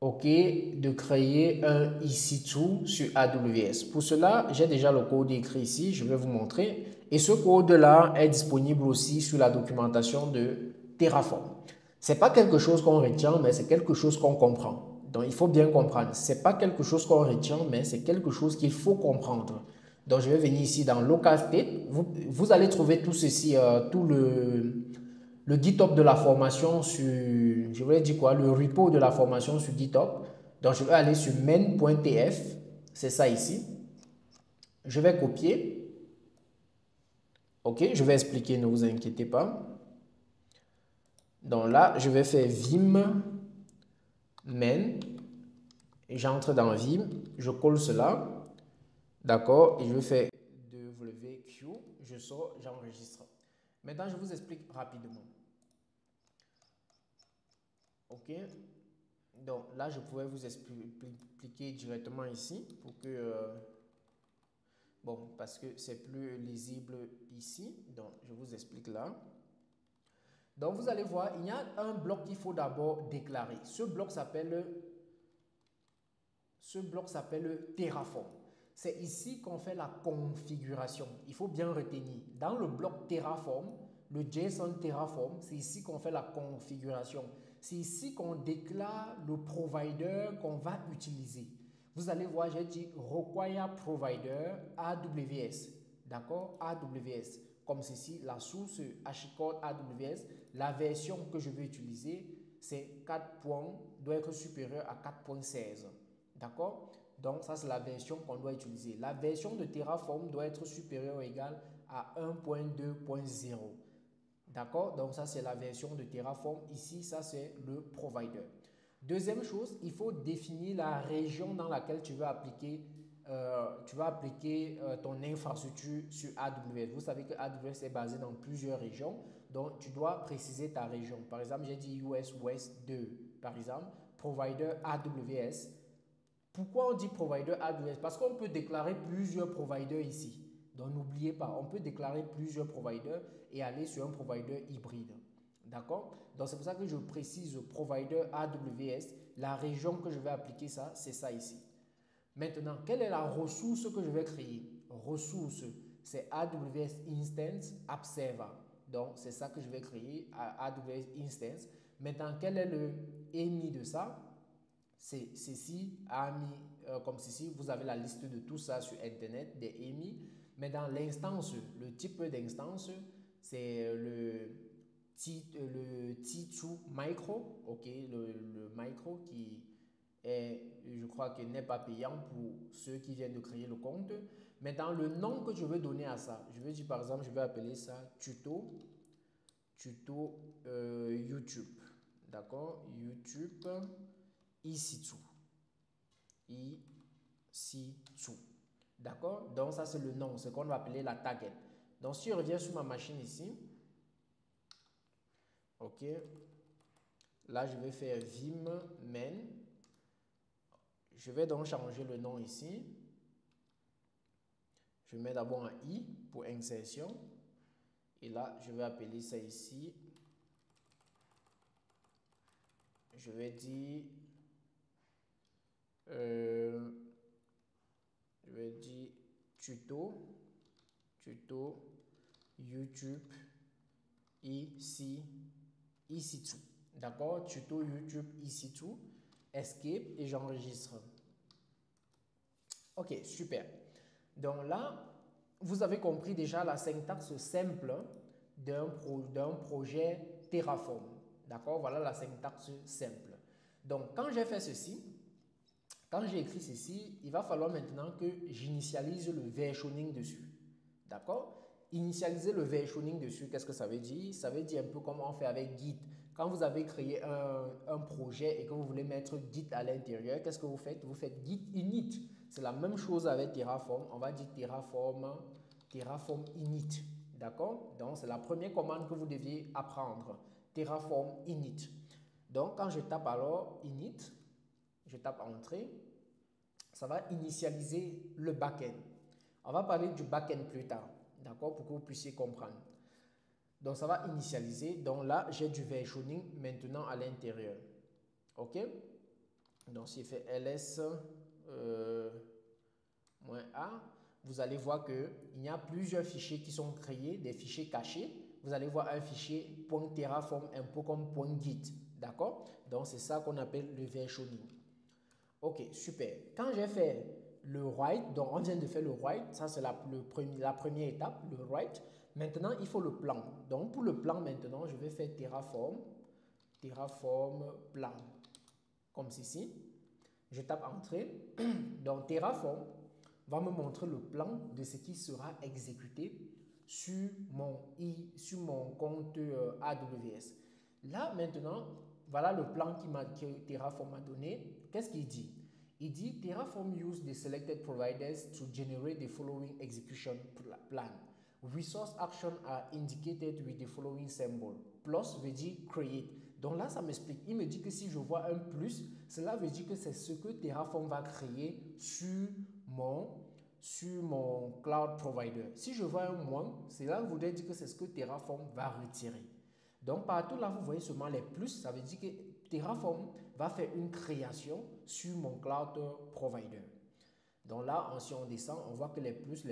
ok, de créer un EC2 sur AWS. Pour cela, j'ai déjà le code écrit ici, je vais vous montrer. Et ce code-là est disponible aussi sur la documentation de Terraform. Ce n'est pas quelque chose qu'on retient, mais c'est quelque chose qu'on comprend. Donc, il faut bien comprendre. Ce n'est pas quelque chose qu'on retient, mais c'est quelque chose qu'il faut comprendre. Donc, je vais venir ici dans Local State. Vous allez trouver tout ceci, tout le GitHub de la formation sur, je voulais dire quoi, le repo de la formation sur GitHub. Donc, je vais aller sur main.tf. C'est ça ici. Je vais copier. OK, je vais expliquer, ne vous inquiétez pas. Donc là, je vais faire vim main. J'entre dans vim, je colle cela. D'accord, et je vais faire WQ. Je sors, j'enregistre. Maintenant, je vous explique rapidement. OK. Donc là, je pourrais vous expliquer directement ici pour que... bon, parce que c'est plus lisible ici. Donc, je vous explique là. Donc, vous allez voir, il y a un bloc qu'il faut d'abord déclarer. Ce bloc s'appelle Terraform. C'est ici qu'on fait la configuration. Il faut bien retenir. Dans le bloc Terraform, le JSON Terraform, c'est ici qu'on fait la configuration. C'est ici qu'on déclare le provider qu'on va utiliser. Vous allez voir, j'ai dit require provider AWS. D'accord? AWS. Comme ceci, la source HashiCorp AWS, la version que je vais utiliser, c'est 4. doit être supérieur à 4.16. D'accord? Donc, ça, c'est la version qu'on doit utiliser. La version de Terraform doit être supérieure ou égale à 1.2.0. D'accord? Donc ça, c'est la version de Terraform. Ici, ça, c'est le provider. Deuxième chose, il faut définir la région dans laquelle tu veux appliquer, ton infrastructure sur AWS. Vous savez que AWS est basé dans plusieurs régions, donc tu dois préciser ta région. Par exemple, j'ai dit US West 2, par exemple, provider AWS. Pourquoi on dit provider AWS? Parce qu'on peut déclarer plusieurs providers ici. Donc n'oubliez pas, on peut déclarer plusieurs providers et aller sur un provider hybride. D'accord? Donc c'est pour ça que je précise provider AWS. La région que je vais appliquer ça, c'est ça ici. Maintenant, quelle est la ressource que je vais créer? Ressource, c'est AWS Instance App Server. Donc c'est ça que je vais créer, AWS Instance. Maintenant, quel est le EMI de ça? C'est ceci, comme ceci, vous avez la liste de tout ça sur Internet, des EMI. Mais dans l'instance, le type d'instance, c'est le T2 Micro, ok, le Micro qui est, je crois que n'est pas payant pour ceux qui viennent de créer le compte. Mais dans le nom que je veux donner à ça, je veux dire par exemple, je vais appeler ça tuto YouTube. D'accord? YouTube ici tout. Ici tout. D'accord? Donc ça c'est le nom, ce qu'on va appeler la target. Donc si je reviens sur ma machine ici, ok, là je vais faire vim main. Je vais donc changer le nom ici. Je mets d'abord un i pour insertion. Et là je vais appeler ça ici. Je vais dire tuto YouTube ici tout. D'accord? Tuto YouTube ici tout. Escape et j'enregistre. Ok, super. Donc là, vous avez compris déjà la syntaxe simple d'un projet Terraform. D'accord? Voilà la syntaxe simple. Donc, quand j'ai fait ceci, quand j'ai écrit ceci, il va falloir maintenant que j'initialise le versioning dessus. D'accord? Initialiser le versioning dessus, qu'est-ce que ça veut dire? Ça veut dire un peu comme on fait avec Git. Quand vous avez créé un projet et que vous voulez mettre Git à l'intérieur, qu'est-ce que vous faites? Vous faites Git init. C'est la même chose avec Terraform. On va dire Terraform init. D'accord? Donc, c'est la première commande que vous deviez apprendre. Terraform init. Donc, quand je tape alors init, je tape entrée, ça va initialiser le backend. On va parler du backend plus tard, d'accord, pour que vous puissiez comprendre. Donc, ça va initialiser. Donc là, j'ai du versioning maintenant à l'intérieur. OK? Donc, si je fais ls -a, vous allez voir qu'il y a plusieurs fichiers qui sont créés, des fichiers cachés. Vous allez voir un fichier .terraform un peu comme .git. D'accord? Donc, c'est ça qu'on appelle le versioning. Ok, super. Quand j'ai fait le write, donc on vient de faire le write, ça c'est la première étape, le write. Maintenant, il faut le plan. Donc pour le plan maintenant, je vais faire Terraform plan, comme ceci. Je tape Entrée. Donc Terraform va me montrer le plan de ce qui sera exécuté sur mon compte AWS. Là maintenant, voilà le plan que Terraform m'a donné. Qu'est-ce qu'il dit? Il dit Terraform use the selected providers to generate the following execution plan. Resource actions are indicated with the following symbol. Plus veut dire create. Donc là, ça m'explique. Il me dit que si je vois un plus, cela veut dire que c'est ce que Terraform va créer sur mon cloud provider. Si je vois un moins, cela voudrait dire que c'est ce que Terraform va retirer. Donc partout là, vous voyez seulement les plus, ça veut dire que Terraform va faire une création sur mon cloud provider. Donc là, si on descend, on voit que les plus,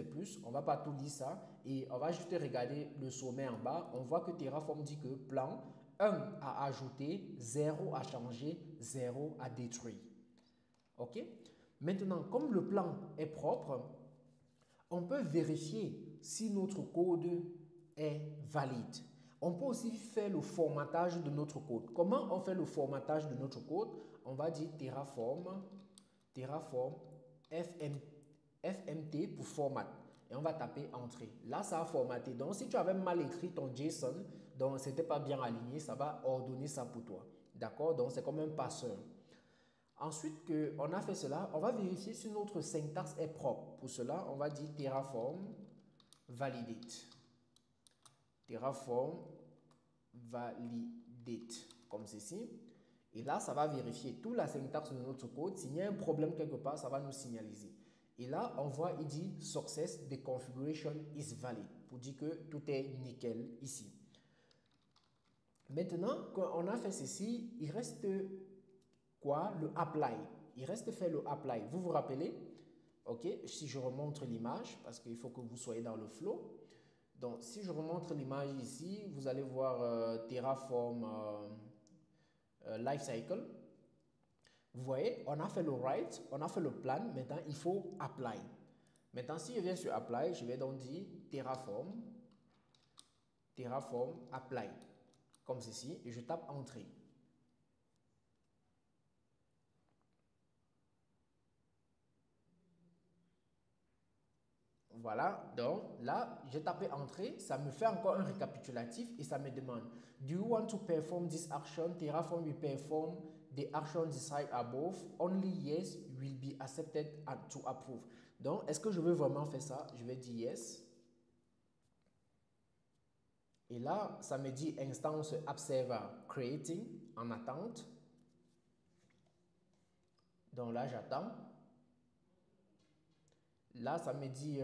on ne va pas tout lire ça et on va juste regarder le sommet en bas. On voit que Terraform dit que plan 1 à ajouter, 0 à changer, 0 à détruire. OK? Maintenant, comme le plan est propre, on peut vérifier si notre code est valide. On peut aussi faire le formatage de notre code. Comment on fait le formatage de notre code? On va dire Terraform FMT pour format. Et on va taper entrée. Là, ça a formaté. Donc, si tu avais mal écrit ton JSON, Donc, ce n'était pas bien aligné, ça va ordonner ça pour toi. D'accord? Donc, c'est comme un passeur. Ensuite qu'on a fait cela, on va vérifier si notre syntaxe est propre. Pour cela, on va dire Terraform validate. Terraform validate, comme ceci. Et là, ça va vérifier toute la syntaxe de notre code. S'il y a un problème quelque part, ça va nous signaliser. Et là, on voit, il dit Success, the configuration is valid, pour dire que tout est nickel ici. Maintenant qu'on a fait ceci, il reste quoi? Le apply. Il reste faire le apply. Vous vous rappelez? Ok, si je remonte l'image, parce qu'il faut que vous soyez dans le flow. Donc, si je remonte l'image ici, vous allez voir Terraform Lifecycle. Vous voyez, on a fait le write, on a fait le plan, maintenant il faut apply. Maintenant, si je viens sur apply, je vais donc dire Terraform apply, comme ceci, et je tape entrée. Voilà, donc là, j'ai tapé entrée, ça me fait encore un récapitulatif et ça me demande Do you want to perform this action? Terraform will perform the action described above. Only yes will be accepted and to approve. Donc, est-ce que je veux vraiment faire ça? Je vais dire yes. Et là, ça me dit instance observer creating en attente. Donc là, j'attends. Là, ça me dit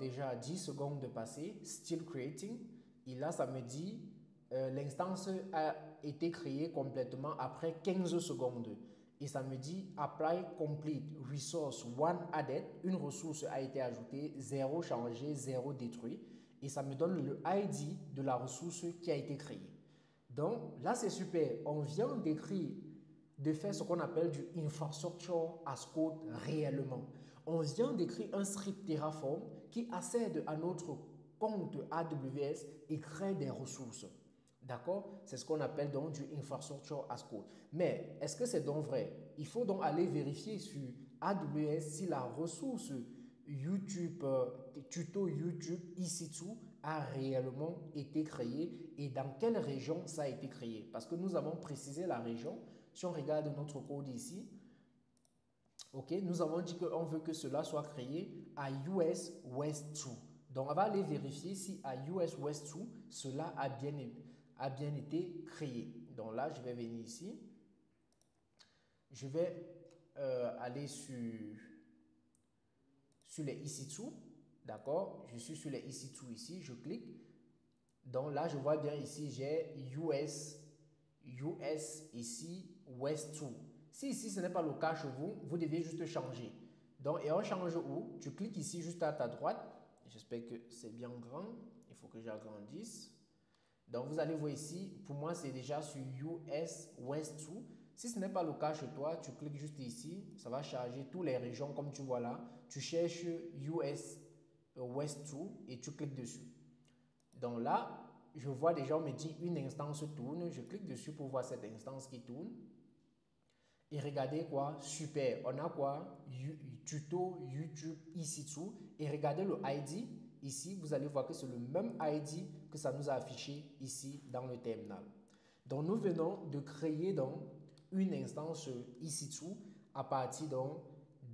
déjà 10 secondes de passer, still creating. Et là, ça me dit l'instance a été créée complètement après 15 secondes. Et ça me dit apply complete, resource one added, une ressource a été ajoutée, 0 changé, 0 détruit. Et ça me donne le ID de la ressource qui a été créée. Donc là, c'est super. On vient d'écrire de faire ce qu'on appelle du infrastructure as code réellement. On vient d'écrire un script Terraform qui accède à notre compte AWS et crée des ressources. D'accord? C'est ce qu'on appelle donc du infrastructure as code. Mais est-ce que c'est donc vrai? Il faut donc aller vérifier sur AWS si la ressource YouTube, tuto YouTube EC2 a réellement été créé et dans quelle région ça a été créé. Parce que nous avons précisé la région. Si on regarde notre code ici, ok, nous avons dit qu'on veut que cela soit créé à US West 2. Donc, on va aller vérifier si à US West 2, cela a bien été créé. Donc là, je vais venir ici. Je vais aller sur les EC2. D'accord? Je suis sur les EC2 ici. Je clique. Donc là, je vois bien ici, j'ai US ici, West 2. Si ici, ce n'est pas le cas chez vous, vous devez juste changer. Donc, et on change où? Tu cliques ici juste à ta droite. J'espère que c'est bien grand. Il faut que j'agrandisse. Donc, vous allez voir ici, pour moi, c'est déjà sur US West 2. Si ce n'est pas le cas chez toi, tu cliques juste ici. Ça va charger toutes les régions comme tu vois là. Tu cherches US West 2 et tu cliques dessus. Donc là, je vois déjà, on me dit une instance tourne. Je clique dessus pour voir cette instance qui tourne. Et regardez quoi, super. On a quoi? Tuto YouTube EC2. Et regardez le ID. Ici, vous allez voir que c'est le même ID que ça nous a affiché ici dans le terminal. Donc, nous venons de créer donc une instance EC2 à partir donc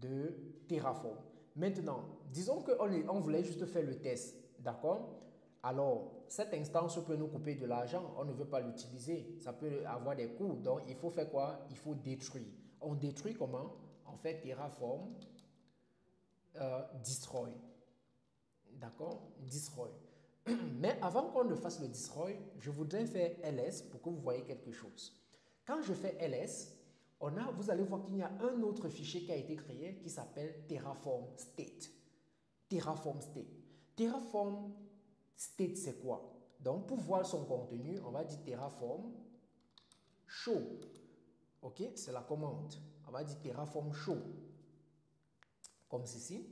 de Terraform. Maintenant, disons qu'on voulait juste faire le test. D'accord? Alors, cette instance peut nous couper de l'argent, on ne veut pas l'utiliser, ça peut avoir des coûts, donc il faut faire quoi? Il faut détruire. On détruit comment? On fait Terraform destroy. D'accord? Destroy. Mais avant qu'on ne fasse le destroy, je voudrais faire ls pour que vous voyez quelque chose. Quand je fais ls, vous allez voir qu'il y a un autre fichier qui a été créé qui s'appelle Terraform state. Terraform state. Terraform state, c'est quoi? Donc, pour voir son contenu, on va dire Terraform show. Ok, c'est la commande. On va dire Terraform show. Comme ceci.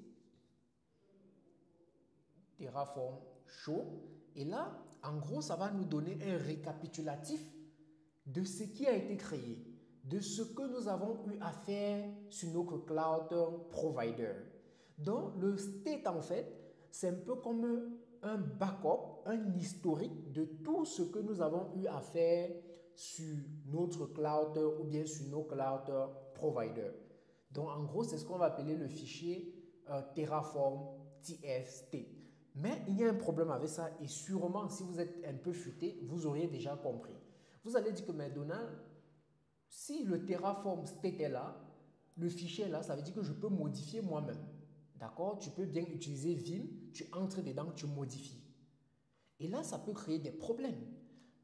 Terraform show. Et là, en gros, ça va nous donner un récapitulatif de ce qui a été créé, de ce que nous avons eu à faire sur notre cloud provider. Donc, le state, en fait, c'est un peu comme un backup, un historique de tout ce que nous avons eu à faire sur notre cloud ou bien sur nos cloud providers. Donc, en gros, c'est ce qu'on va appeler le fichier Terraform TF State. Mais il y a un problème avec ça et sûrement, si vous êtes un peu futé, vous auriez déjà compris. Vous allez dire que, mais Donald, si le Terraform State est là, le fichier est là, ça veut dire que je peux modifier moi-même. D'accord? Tu peux bien utiliser Vim, tu entres dedans, tu modifies. Et là, ça peut créer des problèmes.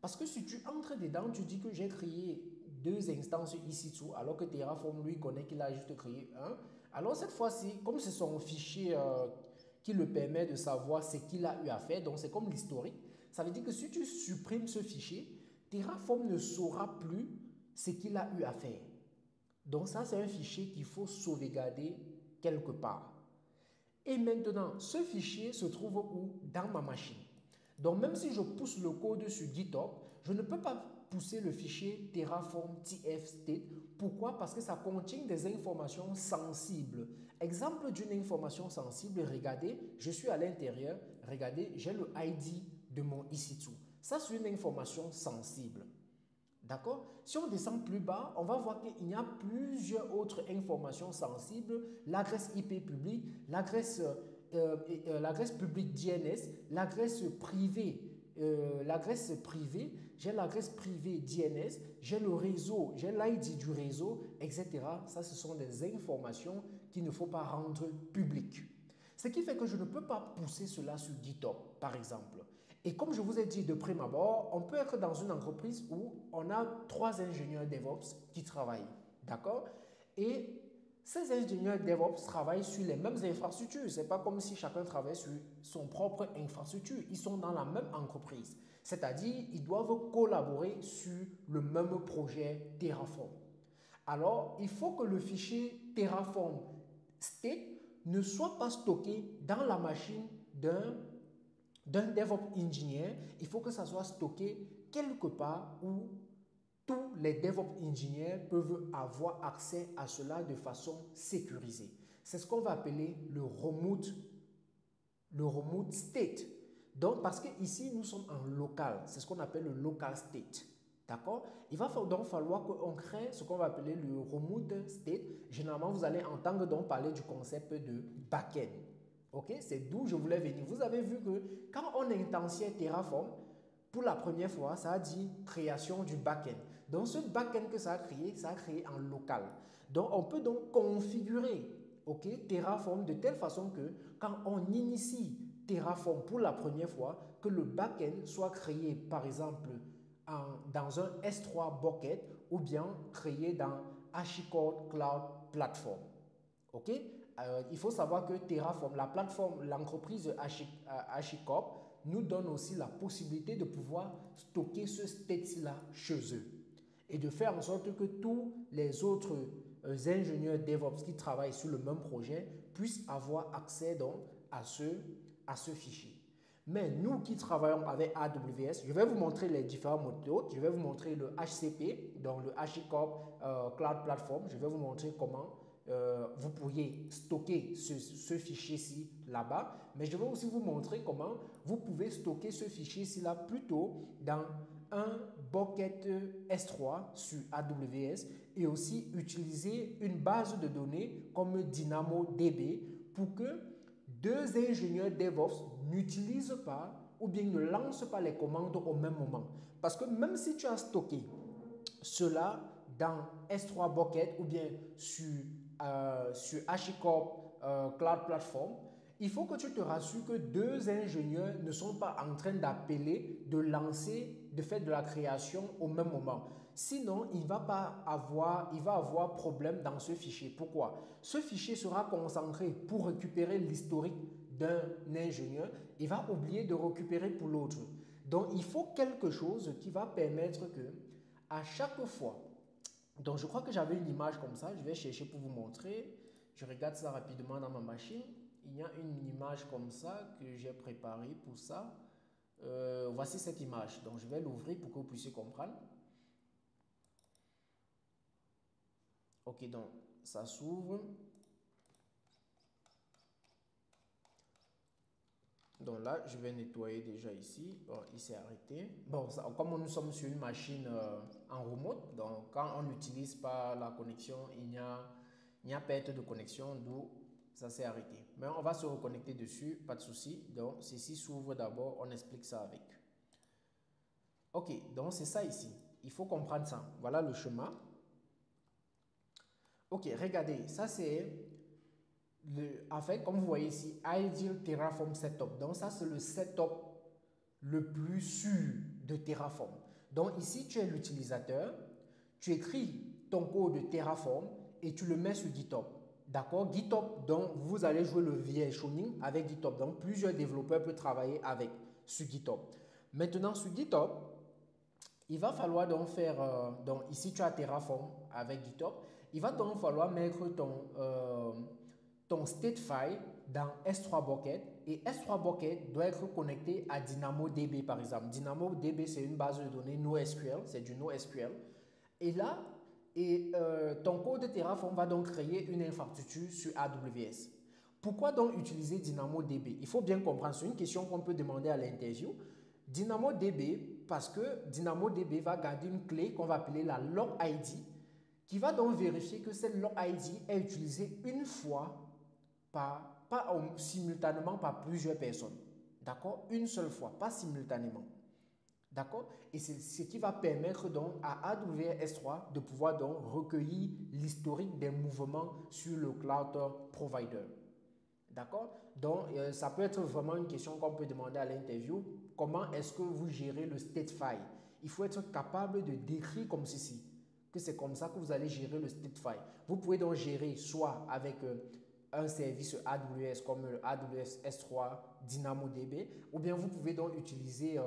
Parce que si tu entres dedans, tu dis que j'ai créé 2 instances ici-dessous, alors que Terraform, lui, connaît qu'il a juste créé un. Alors cette fois-ci, comme c'est son fichier qui le permet de savoir ce qu'il a eu à faire, donc c'est comme l'historique, ça veut dire que si tu supprimes ce fichier, Terraform ne saura plus ce qu'il a eu à faire. Donc ça, c'est un fichier qu'il faut sauvegarder quelque part. Et maintenant, ce fichier se trouve où? Dans ma machine. Donc même si je pousse le code sur GitHub, je ne peux pas pousser le fichier Terraform TF State. Pourquoi? Parce que ça contient des informations sensibles. Exemple d'une information sensible, regardez, je suis à l'intérieur, regardez, j'ai le ID de mon EC2. Ça, c'est une information sensible. D'accord? Si on descend plus bas, on va voir qu'il y a plusieurs autres informations sensibles. L'adresse IP publique, l'adresse publique DNS, l'adresse privée, j'ai l'adresse privée DNS, j'ai le réseau, j'ai l'ID du réseau, etc. Ça, ce sont des informations qu'il ne faut pas rendre publiques. Ce qui fait que je ne peux pas pousser cela sur GitHub, par exemple. Et comme je vous ai dit de prime abord, on peut être dans une entreprise où on a 3 ingénieurs DevOps qui travaillent. D'accord? Et ces ingénieurs DevOps travaillent sur les mêmes infrastructures. Ce n'est pas comme si chacun travaille sur son propre infrastructure. Ils sont dans la même entreprise. C'est-à-dire, ils doivent collaborer sur le même projet Terraform. Alors, il faut que le fichier Terraform State ne soit pas stocké dans la machine d'un DevOps Engineer. Il faut que ça soit stocké quelque part où tous les DevOps Engineers peuvent avoir accès à cela de façon sécurisée. C'est ce qu'on va appeler le remote state. Donc, parce que ici, nous sommes en local. C'est ce qu'on appelle le local state. D'accord? Il va donc falloir qu'on crée ce qu'on va appeler le remote state. Généralement, vous allez entendre donc parler du concept de backend. Ok? C'est d'où je voulais venir. Vous avez vu que quand on intensifiait Terraform, pour la première fois, ça a dit création du backend. Donc, ce backend que ça a créé en local. Donc, on peut donc configurer Terraform de telle façon que quand on initie Terraform pour la première fois, que le backend soit créé, par exemple, dans un S3 bucket ou bien créé dans HashiCorp Cloud Platform. Ok? Il faut savoir que Terraform, la plateforme, l'entreprise HashiCorp, nous donne aussi la possibilité de pouvoir stocker ce state-là chez eux et de faire en sorte que tous les autres ingénieurs DevOps qui travaillent sur le même projet puissent avoir accès donc à ce fichier. Mais nous qui travaillons avec AWS, je vais vous montrer les différents méthodes. Je vais vous montrer le HCP, donc le HashiCorp Cloud Platform. Je vais vous montrer comment vous pourriez stocker ce fichier-ci là-bas. Mais je vais aussi vous montrer comment vous pouvez stocker ce fichier-ci là plutôt dans un bucket S3 sur AWS et aussi utiliser une base de données comme DynamoDB pour que 2 ingénieurs DevOps n'utilisent pas ou bien ne lancent pas les commandes au même moment. Parce que même si tu as stocké cela dans S3 Bucket ou bien sur HashiCorp Cloud Platform, il faut que tu te rassures que 2 ingénieurs ne sont pas en train d'appeler, de lancer, de faire de la création au même moment. Sinon, il va avoir problème dans ce fichier. Pourquoi? Ce fichier sera concentré pour récupérer l'historique d'un ingénieur. Il va oublier de récupérer pour l'autre. Donc, il faut quelque chose qui va permettre que à chaque fois, donc je crois que j'avais une image comme ça, je vais chercher pour vous montrer. Je regarde ça rapidement dans ma machine. Il y a une image comme ça que j'ai préparée pour ça. Voici cette image. Donc je vais l'ouvrir pour que vous puissiez comprendre. Ok, donc ça s'ouvre. Donc là, je vais nettoyer déjà ici. Bon, il s'est arrêté. Bon, ça, comme nous sommes sur une machine en remote, donc quand on n'utilise pas la connexion, il n'y a perte de connexion, d'où ça s'est arrêté. Mais on va se reconnecter dessus, pas de souci. Donc, ceci s'ouvre d'abord, on explique ça avec. Ok, donc c'est ça ici. Il faut comprendre ça. Voilà le chemin. Ok, regardez, ça c'est en fait, comme vous voyez ici, Ideal Terraform Setup. Donc ça c'est le setup le plus sûr de Terraform. Donc ici, tu es l'utilisateur, tu écris ton code de Terraform et tu le mets sur GitHub. D'accord? GitHub, donc vous allez jouer le versionning avec GitHub. Donc plusieurs développeurs peuvent travailler avec sur GitHub. Maintenant, sur GitHub, il va falloir donc faire, donc ici tu as Terraform avec GitHub, il va donc falloir mettre ton state file dans S3 Bucket et S3 Bucket doit être connecté à DynamoDB par exemple. DynamoDB c'est une base de données NoSQL, c'est du NoSQL. Et là, ton code de Terraform va donc créer une infrastructure sur AWS. Pourquoi donc utiliser DynamoDB? Il faut bien comprendre, c'est une question qu'on peut demander à l'interview. DynamoDB, parce que DynamoDB va garder une clé qu'on va appeler la log ID, qui va donc vérifier que cette log ID est utilisée une fois, pas simultanément par plusieurs personnes. D'accord? Une seule fois, pas simultanément. D'accord? Et c'est ce qui va permettre donc à AWS S3 de pouvoir donc recueillir l'historique des mouvements sur le cloud provider. D'accord? Donc, ça peut être vraiment une question qu'on peut demander à l'interview. Comment est-ce que vous gérez le state file? Il faut être capable de décrire comme ceci, que c'est comme ça que vous allez gérer le state file. Vous pouvez donc gérer soit avec un service AWS comme le AWS S3 DynamoDB, ou bien vous pouvez donc utiliser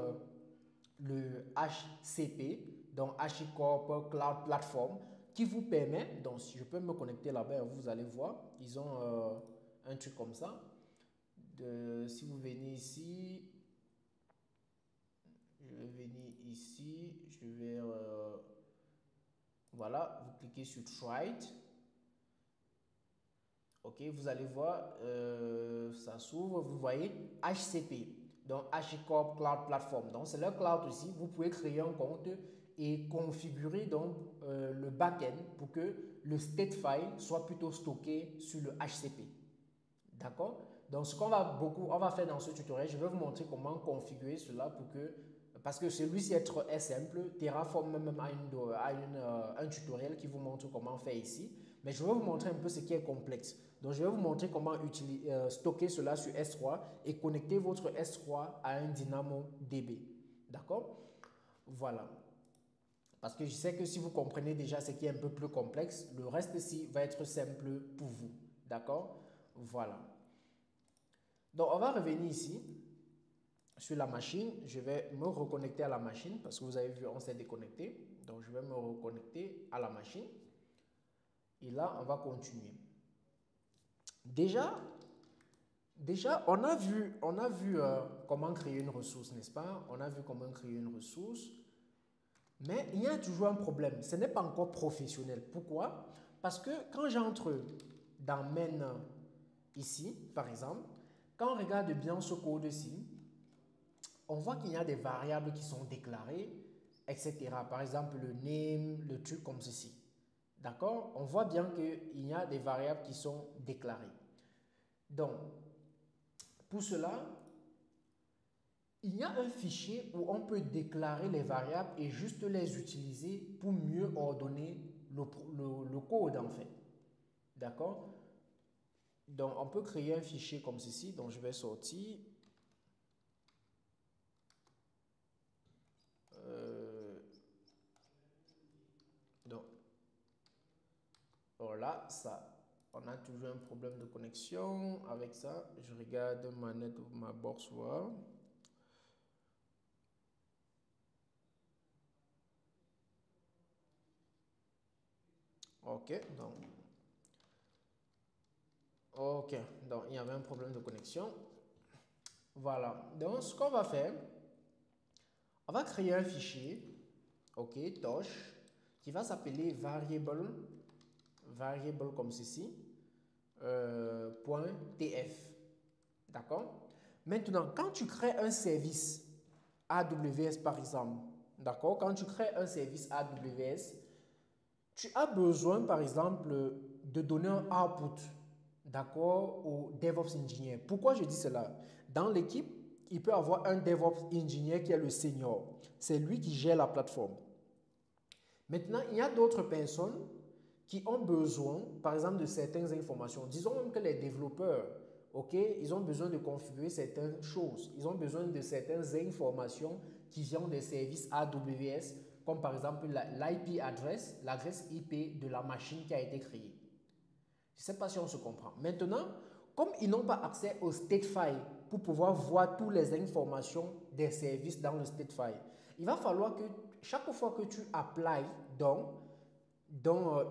le HCP, donc HashiCorp Cloud Platform, qui vous permet, donc si je peux me connecter là-bas, vous allez voir, ils ont un truc comme ça. Si vous venez ici, je vais venir ici, je vais, voilà, vous cliquez sur Try It. Ok, vous allez voir, ça s'ouvre, vous voyez HCP, donc HashiCorp Cloud Platform. Donc c'est leur cloud aussi, vous pouvez créer un compte et configurer donc le backend pour que le state file soit plutôt stocké sur le HCP. D'accord? Donc, ce qu'on va on va faire dans ce tutoriel, je vais vous montrer comment configurer cela pour que, parce que celui-ci est simple, Terraform même a un tutoriel qui vous montre comment faire ici, mais je vais vous montrer un peu ce qui est complexe. Donc, je vais vous montrer comment stocker cela sur S3 et connecter votre S3 à un DynamoDB. D'accord? Voilà. Parce que je sais que si vous comprenez déjà ce qui est un peu plus complexe, le reste ici va être simple pour vous. D'accord? Voilà. Donc, on va revenir ici sur la machine. Je vais me reconnecter à la machine parce que vous avez vu, on s'est déconnecté. Donc, je vais me reconnecter à la machine. Et là, on va continuer. Déjà on a vu comment créer une ressource, n'est-ce pas? On a vu comment créer une ressource. Mais il y a toujours un problème. Ce n'est pas encore professionnel. Pourquoi? Parce que quand j'entre dans main ici, par exemple, quand on regarde bien ce code-ci, on voit qu'il y a des variables qui sont déclarées, etc. Par exemple, le name, le truc comme ceci. D'accord? On voit bien qu'il y a des variables qui sont déclarées. Donc, pour cela, il y a un fichier où on peut déclarer les variables et juste les utiliser pour mieux ordonner le code en fait. D'accord? Donc, on peut créer un fichier comme ceci. Donc, je vais sortir. Donc, voilà, ça. On a toujours un problème de connexion avec ça. Je regarde ma net ou ma box voir. Ok, donc il y avait un problème de connexion. Voilà, donc ce qu'on va faire, on va créer un fichier, ok, Tosh, qui va s'appeler variable comme ceci, .tf. D'accord? Maintenant, quand tu crées un service AWS par exemple, d'accord, quand tu crées un service AWS, tu as besoin par exemple de donner un output, d'accord, au DevOps Engineer. Pourquoi je dis cela? Dans l'équipe, il peut avoir un DevOps Engineer qui est le senior. C'est lui qui gère la plateforme. Maintenant, il y a d'autres personnes qui ont besoin, par exemple, de certaines informations. Disons même que les développeurs, ok, ils ont besoin de configurer certaines choses. Ils ont besoin de certaines informations qui viennent des services AWS, comme par exemple l'IP address, l'adresse IP de la machine qui a été créée. Je ne sais pas si on se comprend. Maintenant, comme ils n'ont pas accès au state file pour pouvoir voir toutes les informations des services dans le state file, il va falloir que chaque fois que tu applies dans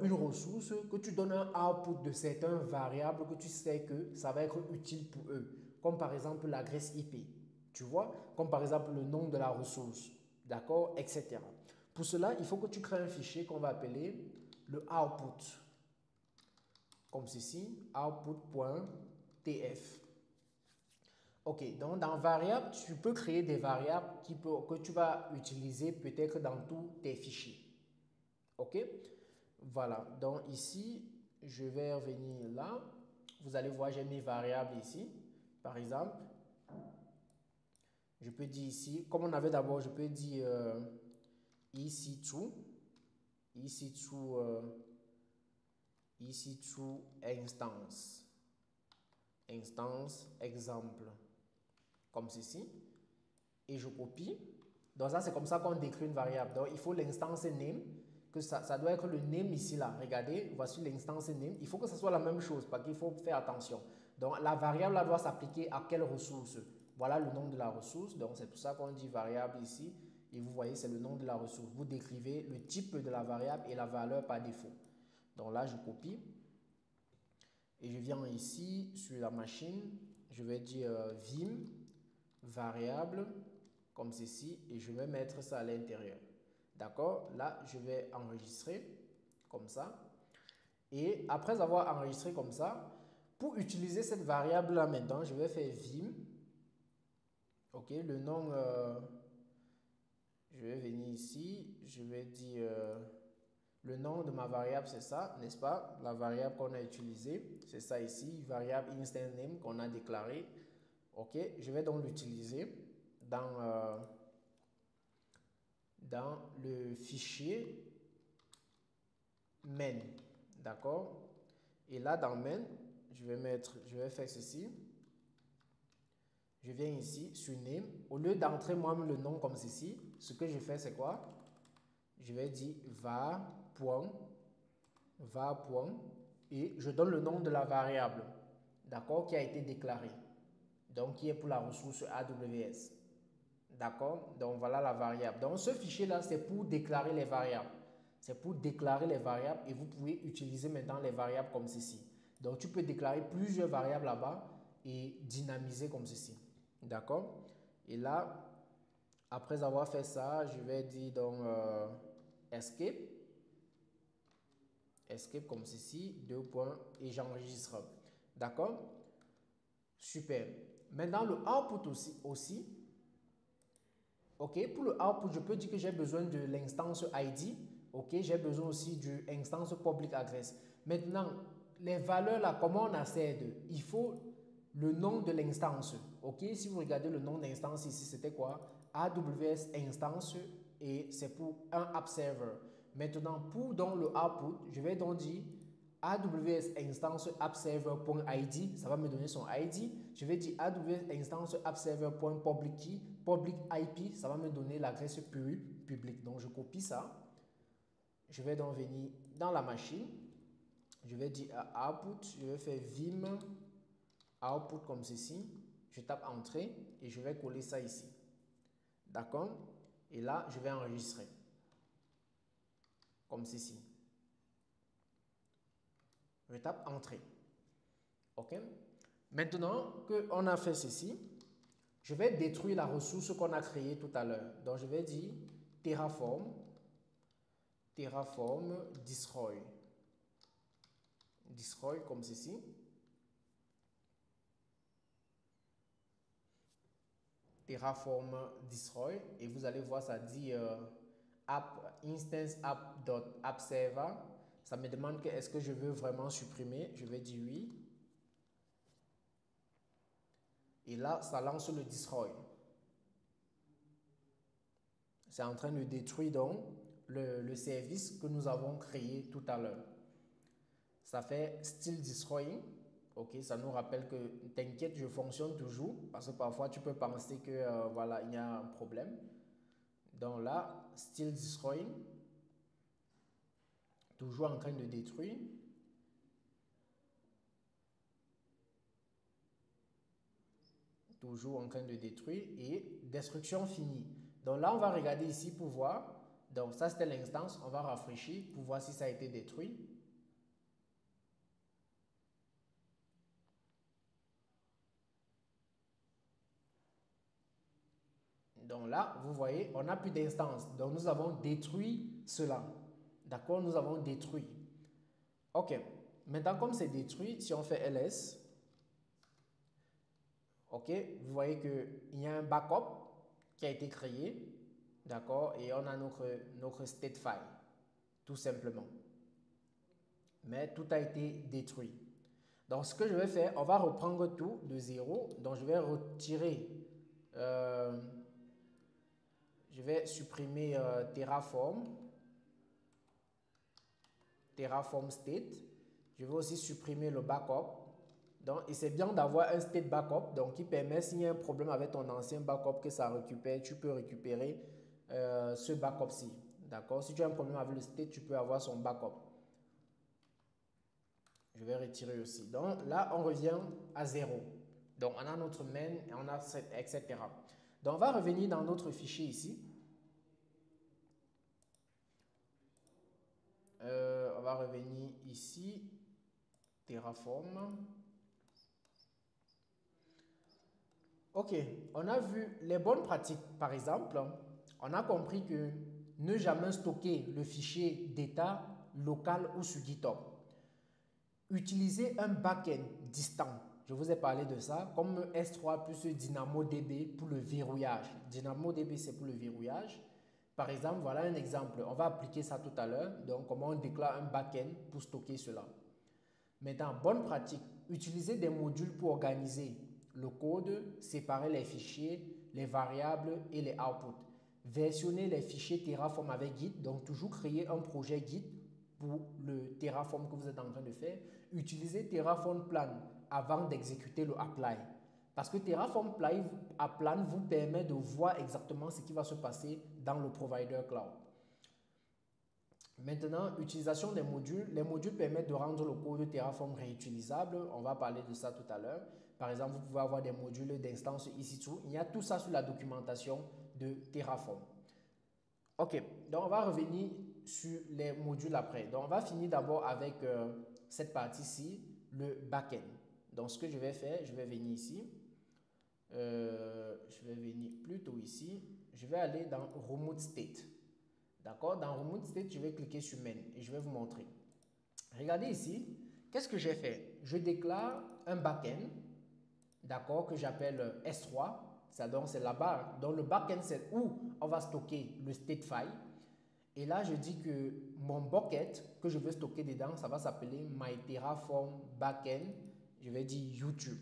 une ressource, que tu donnes un output de certaines variables que tu sais que ça va être utile pour eux, comme par exemple l'adresse IP, tu vois, comme par exemple le nom de la ressource, d'accord, etc. Pour cela, il faut que tu crées un fichier qu'on va appeler le output, comme ceci, output.tf. Ok, donc dans variable, tu peux créer des variables que tu vas utiliser peut-être dans tous tes fichiers. Ok, voilà, donc ici, je vais revenir là. Vous allez voir, j'ai mes variables ici. Par exemple, je peux dire ici, comme on avait d'abord, je peux dire EC2, EC2, EC2 instance, exemple, comme ceci. Et je copie. Donc ça, c'est comme ça qu'on décrit une variable. Donc il faut l'instance name, que ça doit être le name ici là. Regardez, voici l'instance name. Il faut que ce soit la même chose parce qu'il faut faire attention. Donc la variable là doit s'appliquer à quelle ressource? Voilà le nom de la ressource. Donc c'est pour ça qu'on dit variable ici. Et vous voyez, c'est le nom de la ressource. Vous décrivez le type de la variable et la valeur par défaut. Donc là, je copie. Et je viens ici sur la machine. Je vais dire vim variable comme ceci et je vais mettre ça à l'intérieur. D'accord? Là, je vais enregistrer comme ça. Et après avoir enregistré comme ça, pour utiliser cette variable là maintenant, je vais faire vim. Ok, le nom, je vais venir ici, je vais dire le nom de ma variable, c'est ça, n'est-ce pas? La variable qu'on a utilisée, c'est ça ici, variable instant name qu'on a déclaré. Ok, je vais donc l'utiliser dans le fichier main, d'accord? Et là dans main, je vais faire ceci. Je viens ici sur name. Au lieu d'entrer moi-même le nom comme ceci, ce que je fais c'est quoi? Je vais dire var. Et je donne le nom de la variable, d'accord, qui a été déclarée. Donc qui est pour la ressource AWS. D'accord? Donc voilà la variable. Donc ce fichier-là, c'est pour déclarer les variables. C'est pour déclarer les variables et vous pouvez utiliser maintenant les variables comme ceci. Donc tu peux déclarer plusieurs variables là-bas et dynamiser comme ceci. D'accord? Et là, après avoir fait ça, je vais dire donc escape. Escape comme ceci, deux points et j'enregistre. D'accord? Super. Maintenant le output aussi. Ok, pour le output, je peux dire que j'ai besoin de l'instance ID. Ok, j'ai besoin aussi du instance public address. Maintenant, les valeurs là, comment on accède? Il faut le nom de l'instance. Ok, si vous regardez le nom d'instance ici, c'était quoi? AWS instance et c'est pour un app server. Maintenant, pour dans le output, je vais donc dire AWS instance app server.id, ça va me donner son ID. Je vais dire AWS instance app server.public key, public IP, ça va me donner l'adresse publique. Donc je copie ça. Je vais donc venir dans la machine. Je vais dire output, je vais faire vim output comme ceci. Je tape entrée et je vais coller ça ici. D'accord? Et là, je vais enregistrer. Comme ceci. Je tape entrée. OK? Maintenant qu'on a fait ceci, je vais détruire la ressource qu'on a créée tout à l'heure. Donc, je vais dire Terraform destroy. Destroy comme ceci. Terraform destroy et vous allez voir ça dit app instance app server. Ça me demande que est-ce que je veux vraiment supprimer. Je vais dire oui. Et là, ça lance le destroy. C'est en train de détruire donc le service que nous avons créé tout à l'heure. Ça fait still destroying. Ok, ça nous rappelle que t'inquiète, je fonctionne toujours parce que parfois tu peux penser que voilà, il y a un problème. Donc là, still destroying, toujours en train de détruire. Toujours en train de détruire et destruction finie. Donc là, on va regarder ici pour voir. Donc ça, c'était l'instance. On va rafraîchir pour voir si ça a été détruit. Donc là, vous voyez, on n'a plus d'instance. Donc nous avons détruit cela. D'accord, nous avons détruit. Ok, maintenant comme c'est détruit, si on fait ls, ok, vous voyez qu'il y a un backup qui a été créé. D'accord, et on a notre state file, tout simplement. Mais tout a été détruit. Donc ce que je vais faire, on va reprendre tout de zéro. Donc je vais retirer, je vais supprimer Terraform state. Je vais aussi supprimer le backup. Donc, et c'est bien d'avoir un state backup donc, qui permet, s'il y a un problème avec ton ancien backup, que ça récupère, tu peux récupérer ce backup-ci. D'accord? Si tu as un problème avec le state, tu peux avoir son backup. Je vais retirer aussi. Donc là, on revient à 0. Donc on a notre main, et on a etc. Donc on va revenir dans notre fichier ici. On va revenir ici, Terraform. Ok, on a vu les bonnes pratiques. Par exemple, on a compris que ne jamais stocker le fichier d'état local ou sur GitHub. Utiliser un backend distant. Je vous ai parlé de ça, comme S3 plus DynamoDB pour le verrouillage. DynamoDB, c'est pour le verrouillage. Par exemple, voilà un exemple. On va appliquer ça tout à l'heure. Donc, comment on déclare un backend pour stocker cela. Maintenant, bonne pratique. Utiliser des modules pour organiser le code, séparer les fichiers, les variables et les outputs. Versionner les fichiers Terraform avec Git. Donc, toujours créer un projet Git pour le Terraform que vous êtes en train de faire. Utilisez Terraform Plan avant d'exécuter le apply. Parce que Terraform Plan vous permet de voir exactement ce qui va se passer dans le provider cloud. Maintenant, utilisation des modules. Les modules permettent de rendre le code de Terraform réutilisable. On va parler de ça tout à l'heure. Par exemple, vous pouvez avoir des modules d'instance EC2. Il y a tout ça sur la documentation de Terraform. Ok, donc on va revenir sur les modules après. Donc on va finir d'abord avec cette partie-ci, le backend. Donc ce que je vais faire, je vais venir ici. Je vais venir plutôt ici. Je vais aller dans Remote State. D'accord? Dans Remote State, je vais cliquer sur Main et je vais vous montrer. Regardez ici. Qu'est-ce que j'ai fait? Je déclare un backend, d'accord, que j'appelle S3. Ça donc c'est là-bas. Donc le backend, c'est où on va stocker le state file. Et là, je dis que mon bucket que je veux stocker dedans, ça va s'appeler My Terraform Backend. Je vais dire YouTube.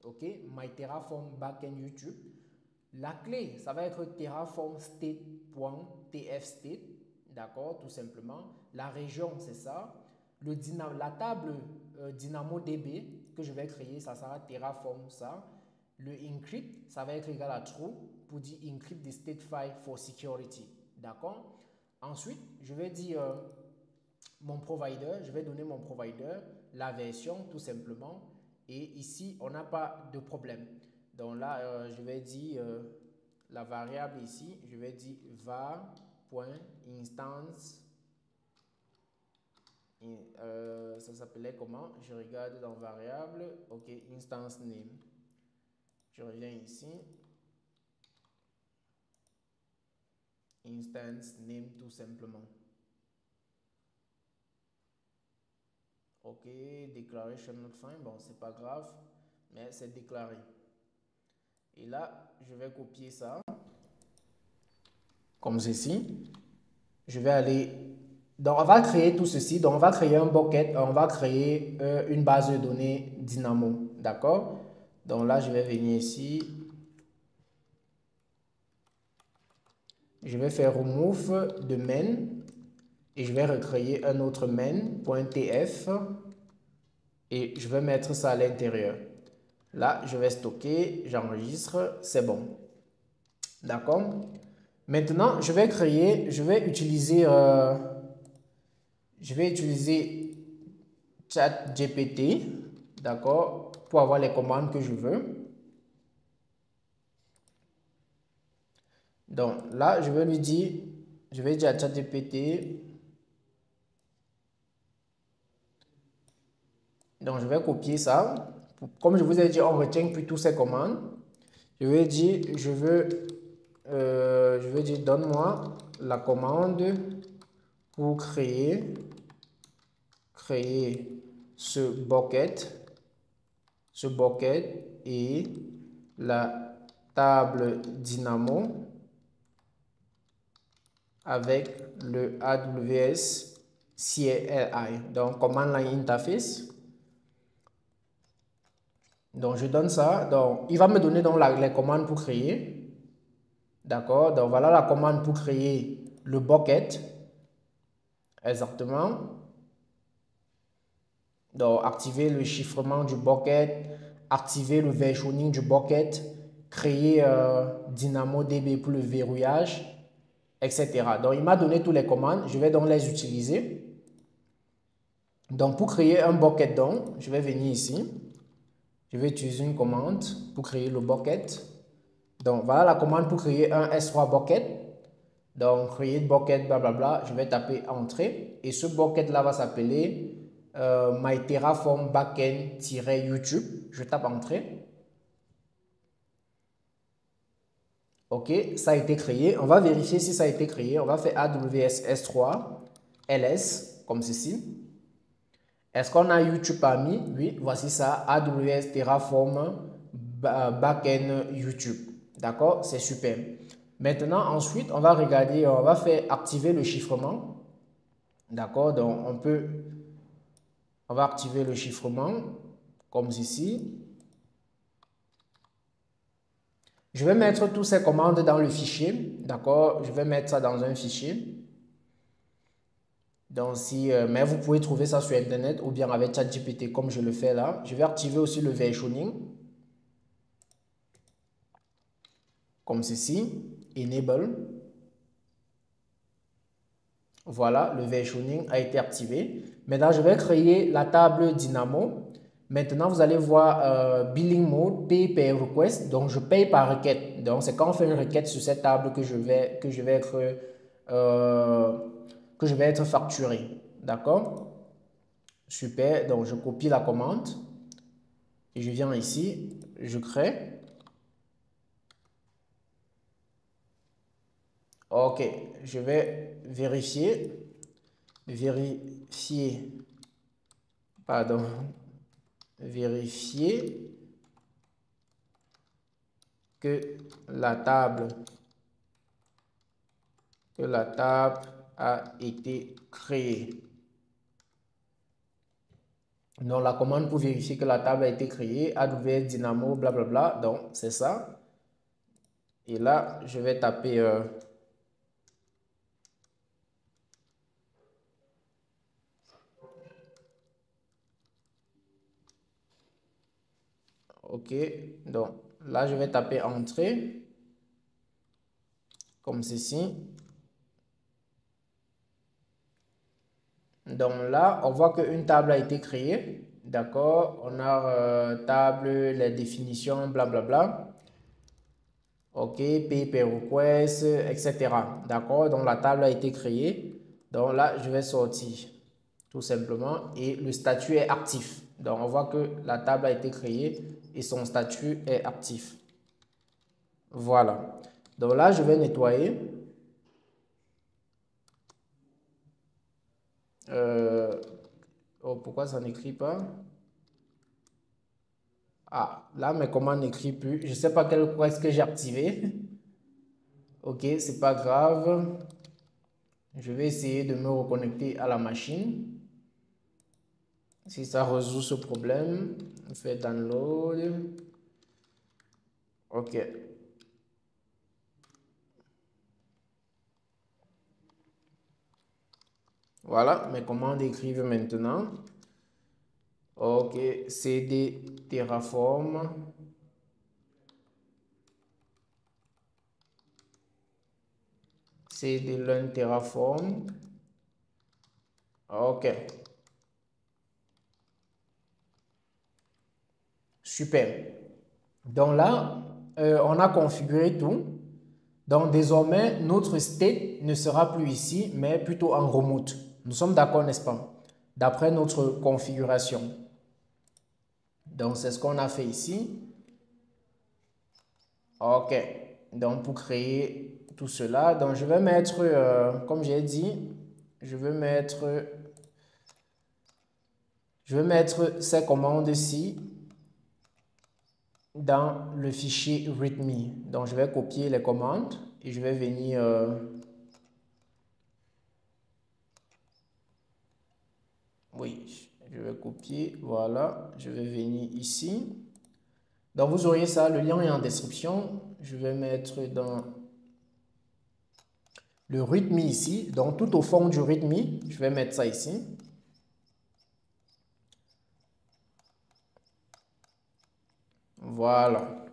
OK? My Terraform Backend YouTube. La clé, ça va être terraform state.tfstate. D'accord? Tout simplement. La région, c'est ça. La table DynamoDB que je vais créer, ça sera terraform ça. Le encrypt, ça va être égal à true pour dire encrypt the state file for security. D'accord? Ensuite, je vais dire mon provider, je vais donner mon provider, la version tout simplement. Et ici, on n'a pas de problème. Donc là, je vais dire la variable ici, je vais dire var.instance. Ça s'appelait comment? Je regarde dans variable. Ok, instance name. Je reviens ici. Instance name tout simplement. Ok, declaration not fine. Bon, c'est pas grave, mais c'est déclaré. Et là, je vais copier ça comme ceci. Je vais aller... Donc, on va créer tout ceci. Donc, on va créer un bucket. On va créer une base de données Dynamo. D'accord? Donc là, je vais venir ici. Je vais faire remove de main. Et je vais recréer un autre main.tf. Et je vais mettre ça à l'intérieur. Là, je vais stocker. J'enregistre. C'est bon. D'accord? Maintenant, je vais utiliser ChatGPT, d'accord, pour avoir les commandes que je veux. Donc là, je vais dire à ChatGPT, donc je vais copier ça. Comme je vous ai dit, on retient plutôt ces commandes. Je vais dire, donne-moi la commande pour créer ce bucket et la table Dynamo avec le AWS CLI. Donc, Command Line Interface. Donc, je donne ça. Donc, il va me donner donc les commandes pour créer. D'accord. Donc, voilà la commande pour créer le bucket. Exactement. Donc, activer le chiffrement du bucket, activer le versioning du bucket, créer DynamoDB pour le verrouillage, etc. Donc, il m'a donné toutes les commandes. Je vais donc les utiliser. Donc, pour créer un bucket, donc, je vais venir ici. Je vais utiliser une commande pour créer le bucket. Donc, voilà la commande pour créer un S3 bucket. Donc, create bucket, blablabla. Je vais taper entrée. Et ce bucket-là va s'appeler My Terraform Backend-YouTube. Je tape entrée. OK, ça a été créé. On va vérifier si ça a été créé. On va faire AWS S3 LS, comme ceci. Est-ce qu'on a YouTube parmi? Oui, voici ça. AWS Terraform Backend YouTube. D'accord? C'est super. Maintenant, ensuite, on va regarder, on va faire activer le chiffrement. D'accord? Donc, on va activer le chiffrement comme ceci. Je vais mettre toutes ces commandes dans le fichier. D'accord? Je vais mettre ça dans un fichier. Donc, mais vous pouvez trouver ça sur Internet ou bien avec ChatGPT comme je le fais là. Je vais activer aussi le versioning. Comme ceci. Enable. Voilà, le versioning a été activé. Maintenant, je vais créer la table Dynamo. Maintenant, vous allez voir Billing Mode, Pay per Request. Donc, je paye par requête. Donc, c'est quand on fait une requête sur cette table que je vais être facturé. D'accord? Super. Donc, je copie la commande. Et je viens ici. Je crée. OK. Je vais vérifier que la table a été créée. Donc, la commande pour vérifier que la table a été créée, AWS Dynamo, blablabla. Donc, c'est ça. Et là, je vais taper OK. Donc, là, je vais taper entrée comme ceci. Donc là, on voit qu'une table a été créée. D'accord. On a table, les définitions, blablabla. OK, pay per request, etc. D'accord. Donc la table a été créée. Donc là, je vais sortir tout simplement et le statut est actif. Donc on voit que la table a été créée et son statut est actif. Voilà. Donc là, je vais nettoyer. Oh, pourquoi ça n'écrit pas? Ah, là, mes commandes n'écrivent plus. Je ne sais pas quel quoi est-ce que j'ai activé. Ok, c'est pas grave. Je vais essayer de me reconnecter à la machine. Si ça résout ce problème, on fait download. Ok. Voilà, mes commandes écrivent maintenant. Ok, cd Terraform. Cd learn Terraform. Ok. Super. Donc là, on a configuré tout. Donc désormais, notre state ne sera plus ici, mais plutôt en remote. Nous sommes d'accord, n'est-ce pas? D'après notre configuration. Donc c'est ce qu'on a fait ici. Ok. Donc pour créer tout cela, donc je vais mettre, comme j'ai dit, je vais mettre ces commandes-ci dans le fichier README. Donc je vais copier les commandes et je vais venir oui, je vais copier, voilà, je vais venir ici. Donc vous aurez ça, le lien est en description. Je vais mettre dans le README ici, donc tout au fond du README, je vais mettre ça ici. Voilà.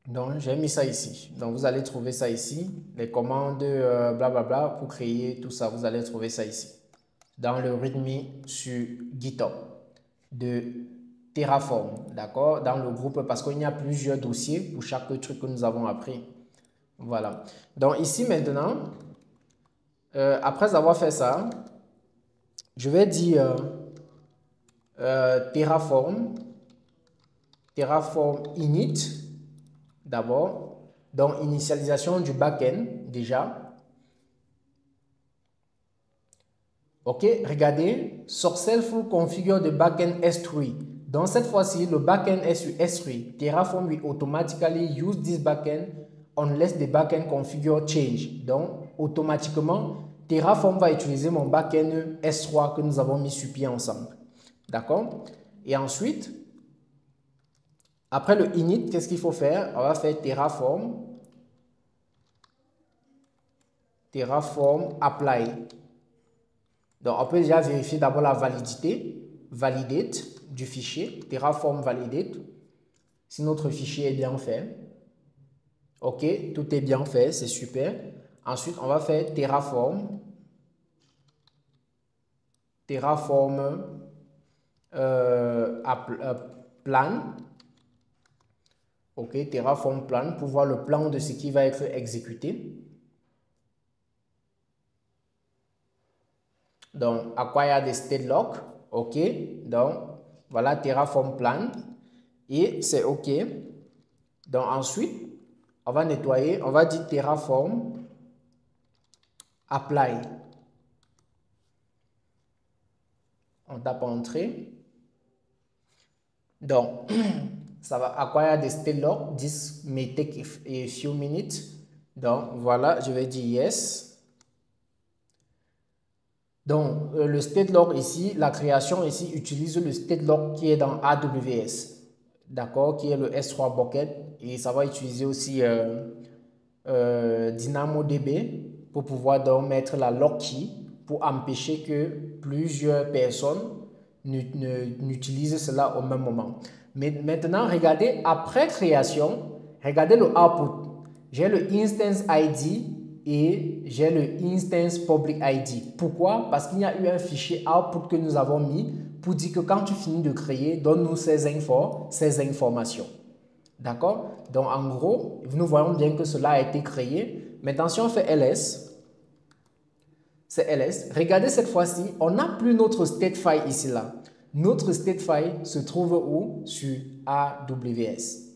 Donc j'ai mis ça ici. Donc vous allez trouver ça ici, les commandes blablabla pour créer tout ça, vous allez trouver ça ici. Dans le README sur GitHub de Terraform, d'accord? Dans le groupe, parce qu'il y a plusieurs dossiers pour chaque truc que nous avons appris. Voilà. Donc ici maintenant, après avoir fait ça, je vais dire Terraform init d'abord. Donc initialisation du backend déjà. Ok, regardez, Sourcelf configure the backend S3. Donc cette fois-ci, le backend est sur S3. Terraform will automatically use this backend unless the backend configure change. Donc automatiquement, Terraform va utiliser mon backend S3 que nous avons mis sur pied ensemble. D'accord? Et ensuite, après le init, qu'est-ce qu'il faut faire? On va faire Terraform apply. Donc, on peut déjà vérifier d'abord la validité, validate du fichier, Terraform validate, si notre fichier est bien fait. Ok, tout est bien fait, c'est super. Ensuite, on va faire Terraform plan. Ok, Terraform plan pour voir le plan de ce qui va être exécuté. Donc, acquire the state lock. OK. Donc, voilà Terraform plan. Et c'est OK. Donc, ensuite, on va nettoyer. On va dire Terraform apply. On tape entrée. Donc, ça va acquire the state lock. This may take a few minutes. Donc, voilà, je vais dire yes. Donc, le state lock ici, la création ici utilise le state lock qui est dans AWS. D'accord, qui est le S3 Bucket. Et ça va utiliser aussi DynamoDB pour pouvoir donc mettre la lock key pour empêcher que plusieurs personnes n'utilisent cela au même moment. Mais maintenant, regardez, après création, regardez le output. J'ai le instance ID et j'ai le instance public ID. Pourquoi? Parce qu'il y a eu un fichier output que nous avons mis pour dire que quand tu finis de créer, donne-nous ces informations. D'accord? Donc en gros, nous voyons bien que cela a été créé. Maintenant, si on fait ls, c'est ls. Regardez cette fois-ci, on n'a plus notre state file ici là. Notre state file se trouve où? Sur AWS.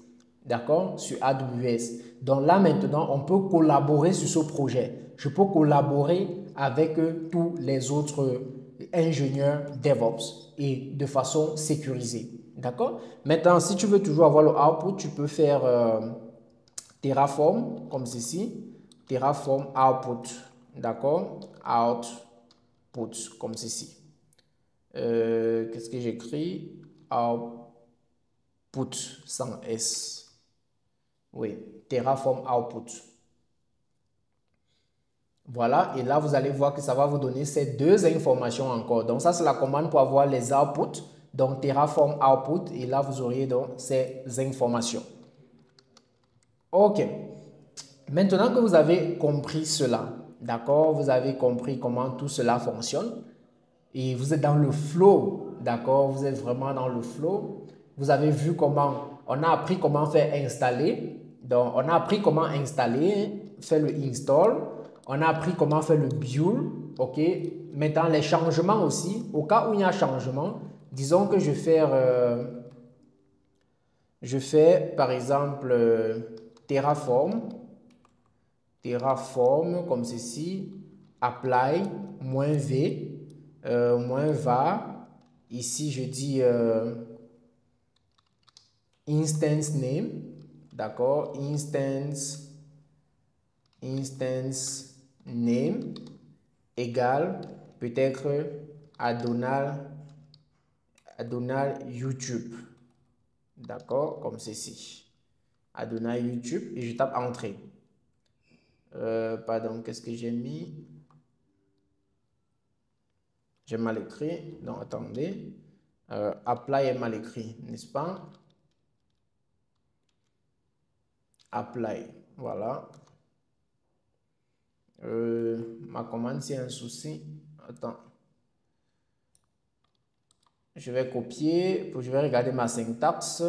D'accord? Sur AWS. Donc là maintenant, on peut collaborer sur ce projet. Je peux collaborer avec tous les autres ingénieurs DevOps et de façon sécurisée. D'accord? Maintenant, si tu veux toujours avoir le output, tu peux faire Terraform comme ceci. Terraform output. D'accord? Output comme ceci. Qu'est-ce que j'écris? Output sans S. Oui, Terraform output. Voilà, et là, vous allez voir que ça va vous donner ces deux informations encore. Donc, ça, c'est la commande pour avoir les outputs. Donc, Terraform output, et là, vous auriez donc ces informations. OK. Maintenant que vous avez compris cela, d'accord, vous avez compris comment tout cela fonctionne, et vous êtes dans le flow, d'accord, vous êtes vraiment dans le flow. Vous avez vu comment, on a appris comment faire installer. Donc, on a appris comment installer, faire le install. On a appris comment faire le build, ok. Maintenant, les changements aussi, au cas où il y a changement, disons que je fais par exemple Terraform comme ceci, apply, -v, -var, ici je dis instance name, d'accord, instance name égale peut-être Adonal YouTube, d'accord, comme ceci, Adonal YouTube, et je tape entrée. Pardon, qu'est-ce que j'ai mis? J'ai mal écrit, donc attendez. Apply est mal écrit, n'est-ce pas? Apply, voilà. Ma commande, c'est un souci. Attends. Je vais copier, je vais regarder ma syntaxe.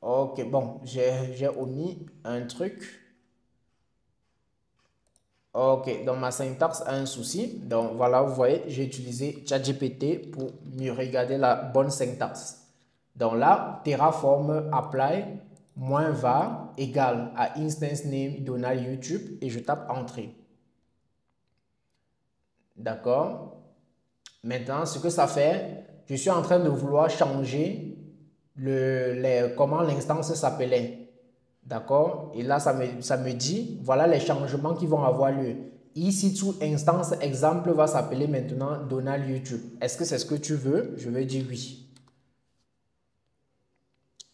Ok, bon, j'ai omis un truc. Ok, donc ma syntaxe a un souci. Donc voilà, vous voyez, j'ai utilisé ChatGPT pour mieux regarder la bonne syntaxe. Donc là, Terraform apply -var égale à instance name Donald YouTube et je tape entrée. D'accord? Maintenant, ce que ça fait, je suis en train de vouloir changer comment l'instance s'appelait. D'accord? Et là, ça me dit, voilà les changements qui vont avoir lieu. EC2 instance exemple va s'appeler maintenant Donald YouTube. Est-ce que c'est ce que tu veux? Je vais dire oui.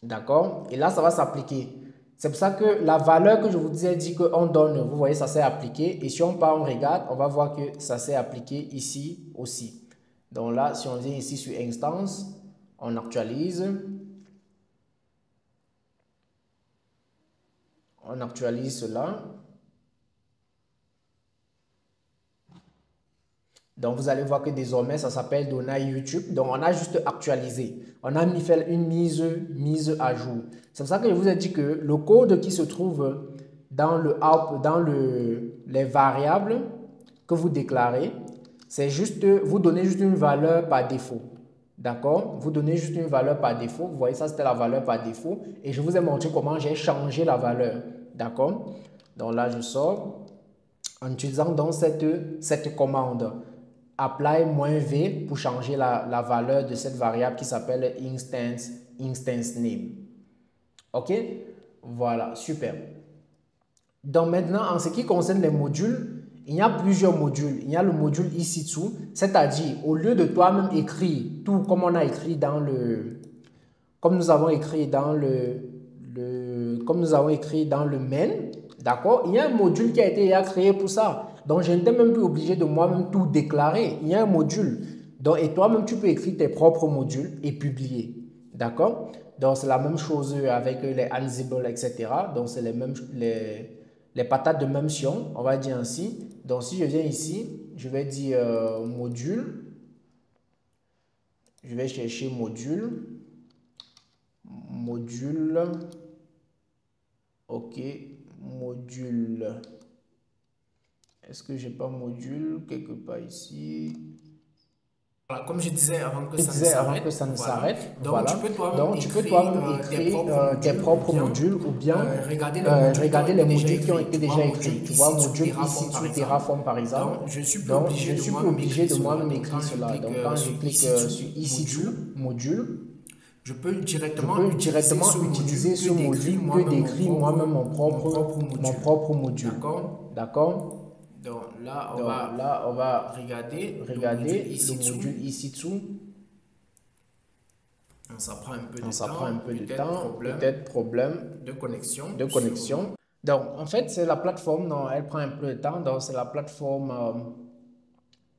D'accord? Et là, ça va s'appliquer. C'est pour ça que la valeur que je vous disais dit qu'on donne, vous voyez, ça s'est appliqué. Et si on part, on regarde, on va voir que ça s'est appliqué ici aussi. Donc là, si on vient ici sur instance, on actualise. On actualise cela. Donc, vous allez voir que désormais, ça s'appelle Donald YouTube. Donc, on a juste actualisé. On a fait une mise à jour. C'est pour ça que je vous ai dit que le code qui se trouve dans les variables que vous déclarez, c'est juste, vous donnez juste une valeur par défaut. D'accord? Vous donnez juste une valeur par défaut. Vous voyez, ça, c'était la valeur par défaut. Et je vous ai montré comment j'ai changé la valeur. D'accord? Donc là, je sors en utilisant donc cette commande apply -v pour changer la valeur de cette variable qui s'appelle instance name. OK? Voilà, super. Donc maintenant, en ce qui concerne les modules, il y a plusieurs modules. Il y a le module EC2, c'est-à-dire au lieu de toi-même écrire tout comme on a écrit dans comme nous avons écrit dans comme nous avons écrit dans le main, d'accord? Il y a un module qui a été créé pour ça. Donc, je n'étais même plus obligé de moi-même tout déclarer. Il y a un module. Donc, et toi-même, tu peux écrire tes propres modules et publier. D'accord? Donc, c'est la même chose avec les Ansible, etc. Donc, c'est les patates de même sion, on va dire ainsi. Donc, si je viens ici, je vais dire module. Je vais chercher module. Ok, module. Est-ce que j'ai pas module quelque part ici? Voilà, comme je disais avant que Je ça ne disais avant s'arrête, que ça ne voilà. s'arrête, Donc tu voilà. peux toi-même Donc, tu peux écrire toi-même écrire tes tes propres modules ou bien regarder les modules qui ont été Tu vois, déjà écrits. module Tu vois, EC2 module Terraform par EC2 exemple. Terraform par exemple. Donc je suis plus Donc, obligé je de suis plus moi-même obligé écrire de cela. moi-même Donc écrire quand je cela. clique Donc, quand je sur clique sur EC2 EC2 module, module, je peux je directement peux utiliser ce directement utiliser module ce module que d'écrire moi-même mon propre mon module. propre module. D'accord? D'accord? Donc là, on Donc va là, on va regarder le module regarder le EC2. module EC2. Ça prend un peu de Donc, ça prend un temps, peu de temps, peut-être problème de connexion. de connexion. Donc, en fait, c'est la plateforme, non, elle prend un peu de temps. Donc, c'est la plateforme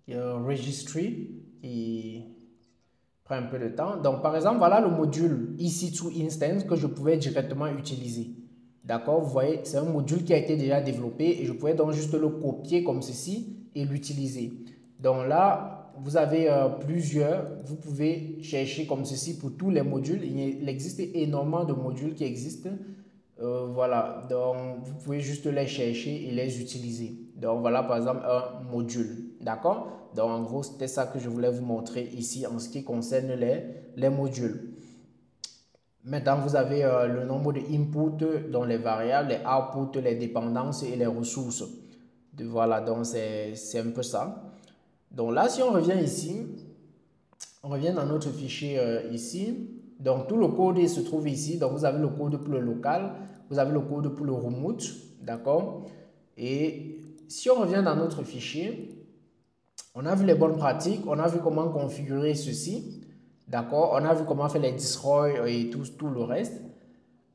Registry qui prend un peu de temps. Donc, par exemple, voilà le module EC2 Instance que je pouvais directement utiliser. D'accord? Vous voyez, c'est un module qui a été déjà développé et je pouvais donc juste le copier comme ceci et l'utiliser. Donc là, vous avez plusieurs, vous pouvez chercher comme ceci pour tous les modules. Il existe énormément de modules qui existent. Voilà, donc vous pouvez juste les chercher et les utiliser. Donc voilà par exemple un module, d'accord? Donc en gros c'était ça que je voulais vous montrer ici en ce qui concerne les modules. Maintenant vous avez le nombre de inputs dans les variables, les outputs, les dépendances et les ressources. Voilà, donc c'est un peu ça. Donc là si on revient ici, on revient dans notre fichier ici. Donc tout le code se trouve ici. Donc vous avez le code pour le local, vous avez le code pour le remote, d'accord? Et si on revient dans notre fichier, on a vu les bonnes pratiques, on a vu comment configurer ceci, d'accord? On a vu comment faire les destroy et tout le reste.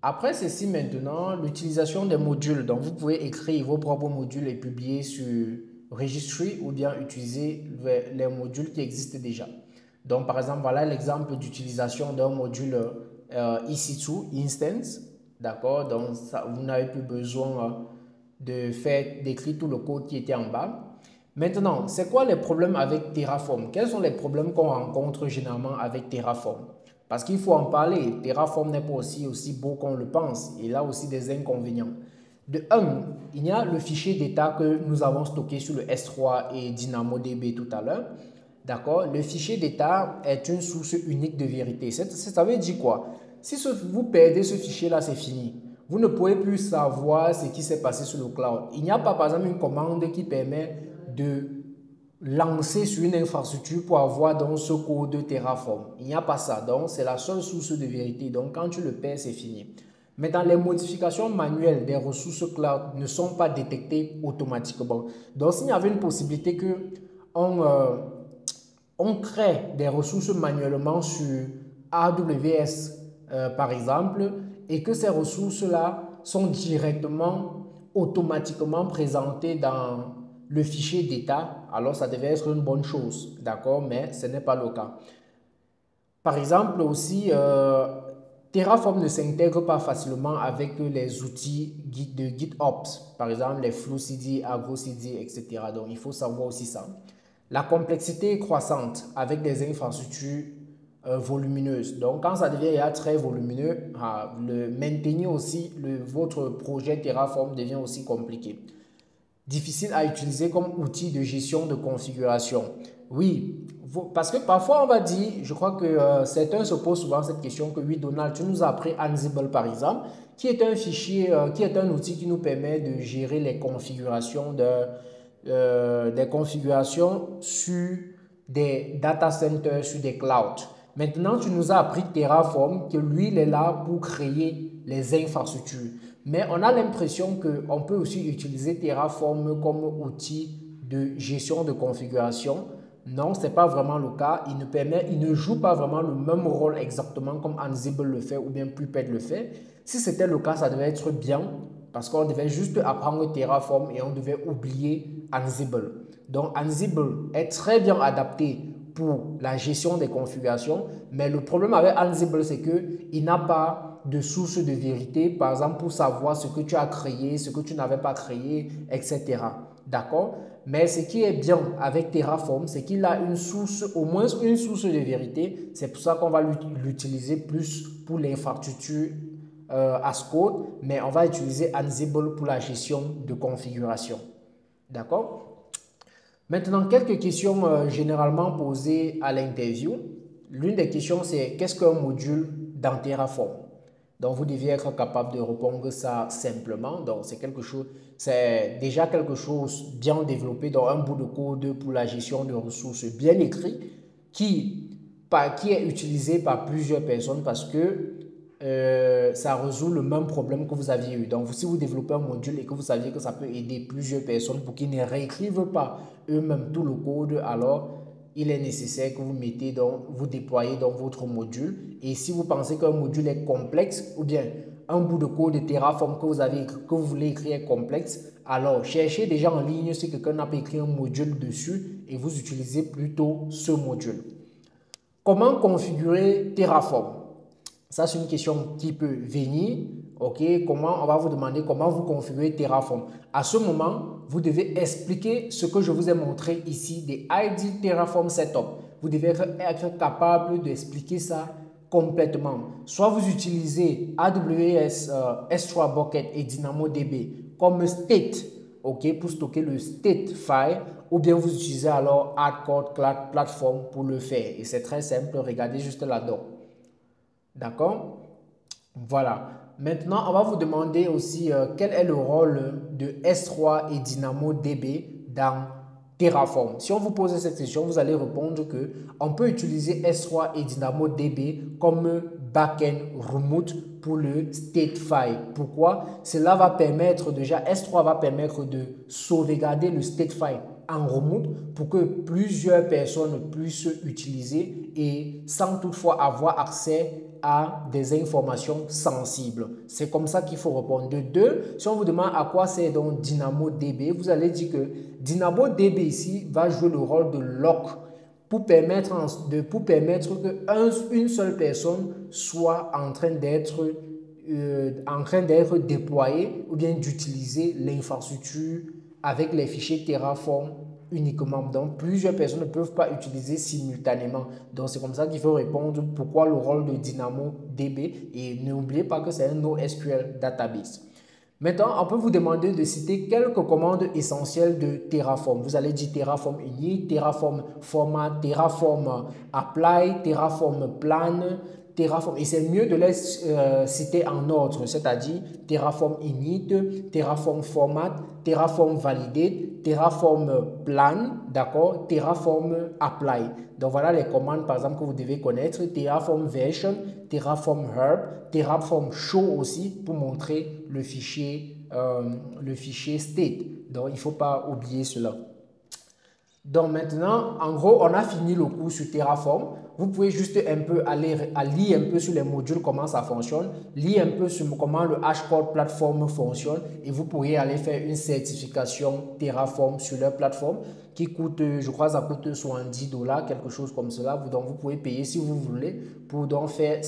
Après ceci maintenant, l'utilisation des modules. Donc vous pouvez écrire vos propres modules et publier sur Registry ou bien utiliser les modules qui existent déjà. Donc, par exemple, voilà l'exemple d'utilisation d'un module EC2 Instance. D'accord? Donc, ça, vous n'avez plus besoin d'écrire tout le code qui était en bas. Maintenant, c'est quoi les problèmes avec Terraform? Quels sont les problèmes qu'on rencontre généralement avec Terraform? Parce qu'il faut en parler. Terraform n'est pas aussi beau qu'on le pense. Il a aussi des inconvénients. De un, il y a le fichier d'état que nous avons stocké sur le S3 et DynamoDB tout à l'heure. D'accord? Le fichier d'état est une source unique de vérité. Ça veut dire quoi? Si vous perdez ce fichier-là, c'est fini. Vous ne pouvez plus savoir ce qui s'est passé sur le cloud. Il n'y a pas, par exemple, une commande qui permet de lancer sur une infrastructure pour avoir donc ce code Terraform. Il n'y a pas ça. Donc, c'est la seule source de vérité. Donc, quand tu le perds, c'est fini. Mais dans les modifications manuelles des ressources cloud ne sont pas détectées automatiquement. Donc, s'il y avait une possibilité que on crée des ressources manuellement sur AWS, par exemple, et que ces ressources-là sont directement, automatiquement présentées dans le fichier d'état, alors ça devait être une bonne chose, d'accord, mais ce n'est pas le cas. Par exemple aussi, Terraform ne s'intègre pas facilement avec les outils de GitOps, par exemple les FluCD, ArgoCD, etc. Donc il faut savoir aussi ça. La complexité est croissante avec des infrastructures volumineuses. Donc quand ça devient très volumineux, le maintenir aussi votre projet Terraform devient aussi compliqué. Difficile à utiliser comme outil de gestion de configuration. Oui, parce que parfois on va dire, je crois que certains se posent souvent cette question que oui Donald, tu nous as appris Ansible par exemple, qui est un fichier, qui est un outil qui nous permet de gérer les configurations des configurations sur des data centers, sur des clouds. Maintenant, tu nous as appris Terraform, que lui, il est là pour créer les infrastructures. Mais on a l'impression qu'on peut aussi utiliser Terraform comme outil de gestion de configuration. Non, ce n'est pas vraiment le cas. Il ne joue pas vraiment le même rôle exactement comme Ansible le fait ou bien Puppet le fait. Si c'était le cas, ça devait être bien parce qu'on devait juste apprendre Terraform et on devait oublier Ansible. Donc Ansible est très bien adapté pour la gestion des configurations, mais le problème avec Ansible, c'est qu'il n'a pas de source de vérité, par exemple pour savoir ce que tu as créé, ce que tu n'avais pas créé, etc. D'accord? Mais ce qui est bien avec Terraform, c'est qu'il a une source, au moins une source de vérité. C'est pour ça qu'on va l'utiliser plus pour l'infrastructure as code, mais on va utiliser Ansible pour la gestion de configuration. D'accord? Maintenant, quelques questions généralement posées à l'interview. L'une des questions, c'est qu'est-ce qu'un module dans Terraform? Donc, vous devez être capable de répondre ça simplement. Donc, c'est déjà quelque chose bien développé dans un bout de code pour la gestion de ressources bien écrit qui est utilisé par plusieurs personnes parce que ça résout le même problème que vous aviez eu. Donc, si vous développez un module et que vous saviez que ça peut aider plusieurs personnes pour qu'ils ne réécrivent pas eux-mêmes tout le code, alors il est nécessaire que vous déployez dans votre module. Et si vous pensez qu'un module est complexe ou bien un bout de code de Terraform que vous voulez écrire est complexe, alors cherchez déjà en ligne si quelqu'un n'a pas écrit un module dessus et vous utilisez plutôt ce module. Comment configurer Terraform? Ça, c'est une question qui peut venir. OK, on va vous demander comment vous configurez Terraform. À ce moment, vous devez expliquer ce que je vous ai montré ici des ID Terraform Setup. Vous devez être capable d'expliquer ça complètement. Soit vous utilisez AWS S3 Bucket et DynamoDB comme state, OK, pour stocker le state file, ou bien vous utilisez alors Hardcore Cloud Platform pour le faire. Et c'est très simple, regardez juste là-dedans. D'accord? Voilà. Maintenant, on va vous demander aussi quel est le rôle de S3 et DynamoDB dans Terraform. Si on vous pose cette question, vous allez répondre que on peut utiliser S3 et DynamoDB comme backend remote pour le state file. Pourquoi? Cela va permettre déjà, S3 va permettre de sauvegarder le state file en remote pour que plusieurs personnes puissent utiliser et sans toutefois avoir accès à des informations sensibles. C'est comme ça qu'il faut répondre. De deux, si on vous demande à quoi c'est donc DynamoDB, vous allez dire que DynamoDB ici va jouer le rôle de lock pour permettre qu'une seule personne soit en train d'être déployée ou bien d'utiliser l'infrastructure avec les fichiers Terraform uniquement. Donc, plusieurs personnes ne peuvent pas utiliser simultanément. Donc, c'est comme ça qu'il faut répondre pourquoi le rôle de DynamoDB. Et n'oubliez pas que c'est un NoSQL database. Maintenant, on peut vous demander de citer quelques commandes essentielles de Terraform. Vous allez dire Terraform init, Terraform format, Terraform apply, Terraform plan, Terraform. Et c'est mieux de les citer en ordre, c'est-à-dire Terraform init, Terraform format, Terraform validate, Terraform plan, d'accord, Terraform apply. Donc voilà les commandes par exemple que vous devez connaître. Terraform version, Terraform herb, Terraform show aussi pour montrer le fichier state. Donc il ne faut pas oublier cela. Donc maintenant, en gros, on a fini le cours sur Terraform. Vous pouvez juste un peu lire un peu sur les modules, comment ça fonctionne, lire un peu sur comment le Hashcore Platform fonctionne et vous pourriez aller faire une certification Terraform sur leur plateforme qui coûte, je crois, ça coûte $70, quelque chose comme cela. Donc vous pouvez payer si vous voulez pour donc faire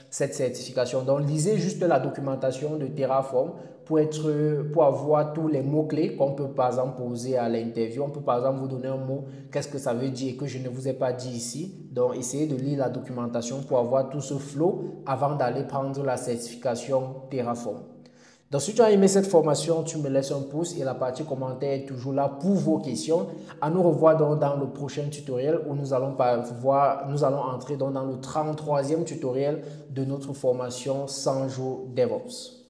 cette certification. Donc lisez juste la documentation de Terraform pour avoir tous les mots-clés qu'on peut par exemple poser à l'interview. On peut par exemple vous donner un mot, qu'est-ce que ça veut dire que je ne vous ai pas dit ici. Donc essayez de lire la documentation pour avoir tout ce flow avant d'aller prendre la certification Terraform. Donc si tu as aimé cette formation, tu me laisses un pouce et la partie commentaire est toujours là pour vos questions. À nous revoir donc dans le prochain tutoriel où nous allons entrer donc dans le 33e tutoriel de notre formation 100 jours DevOps.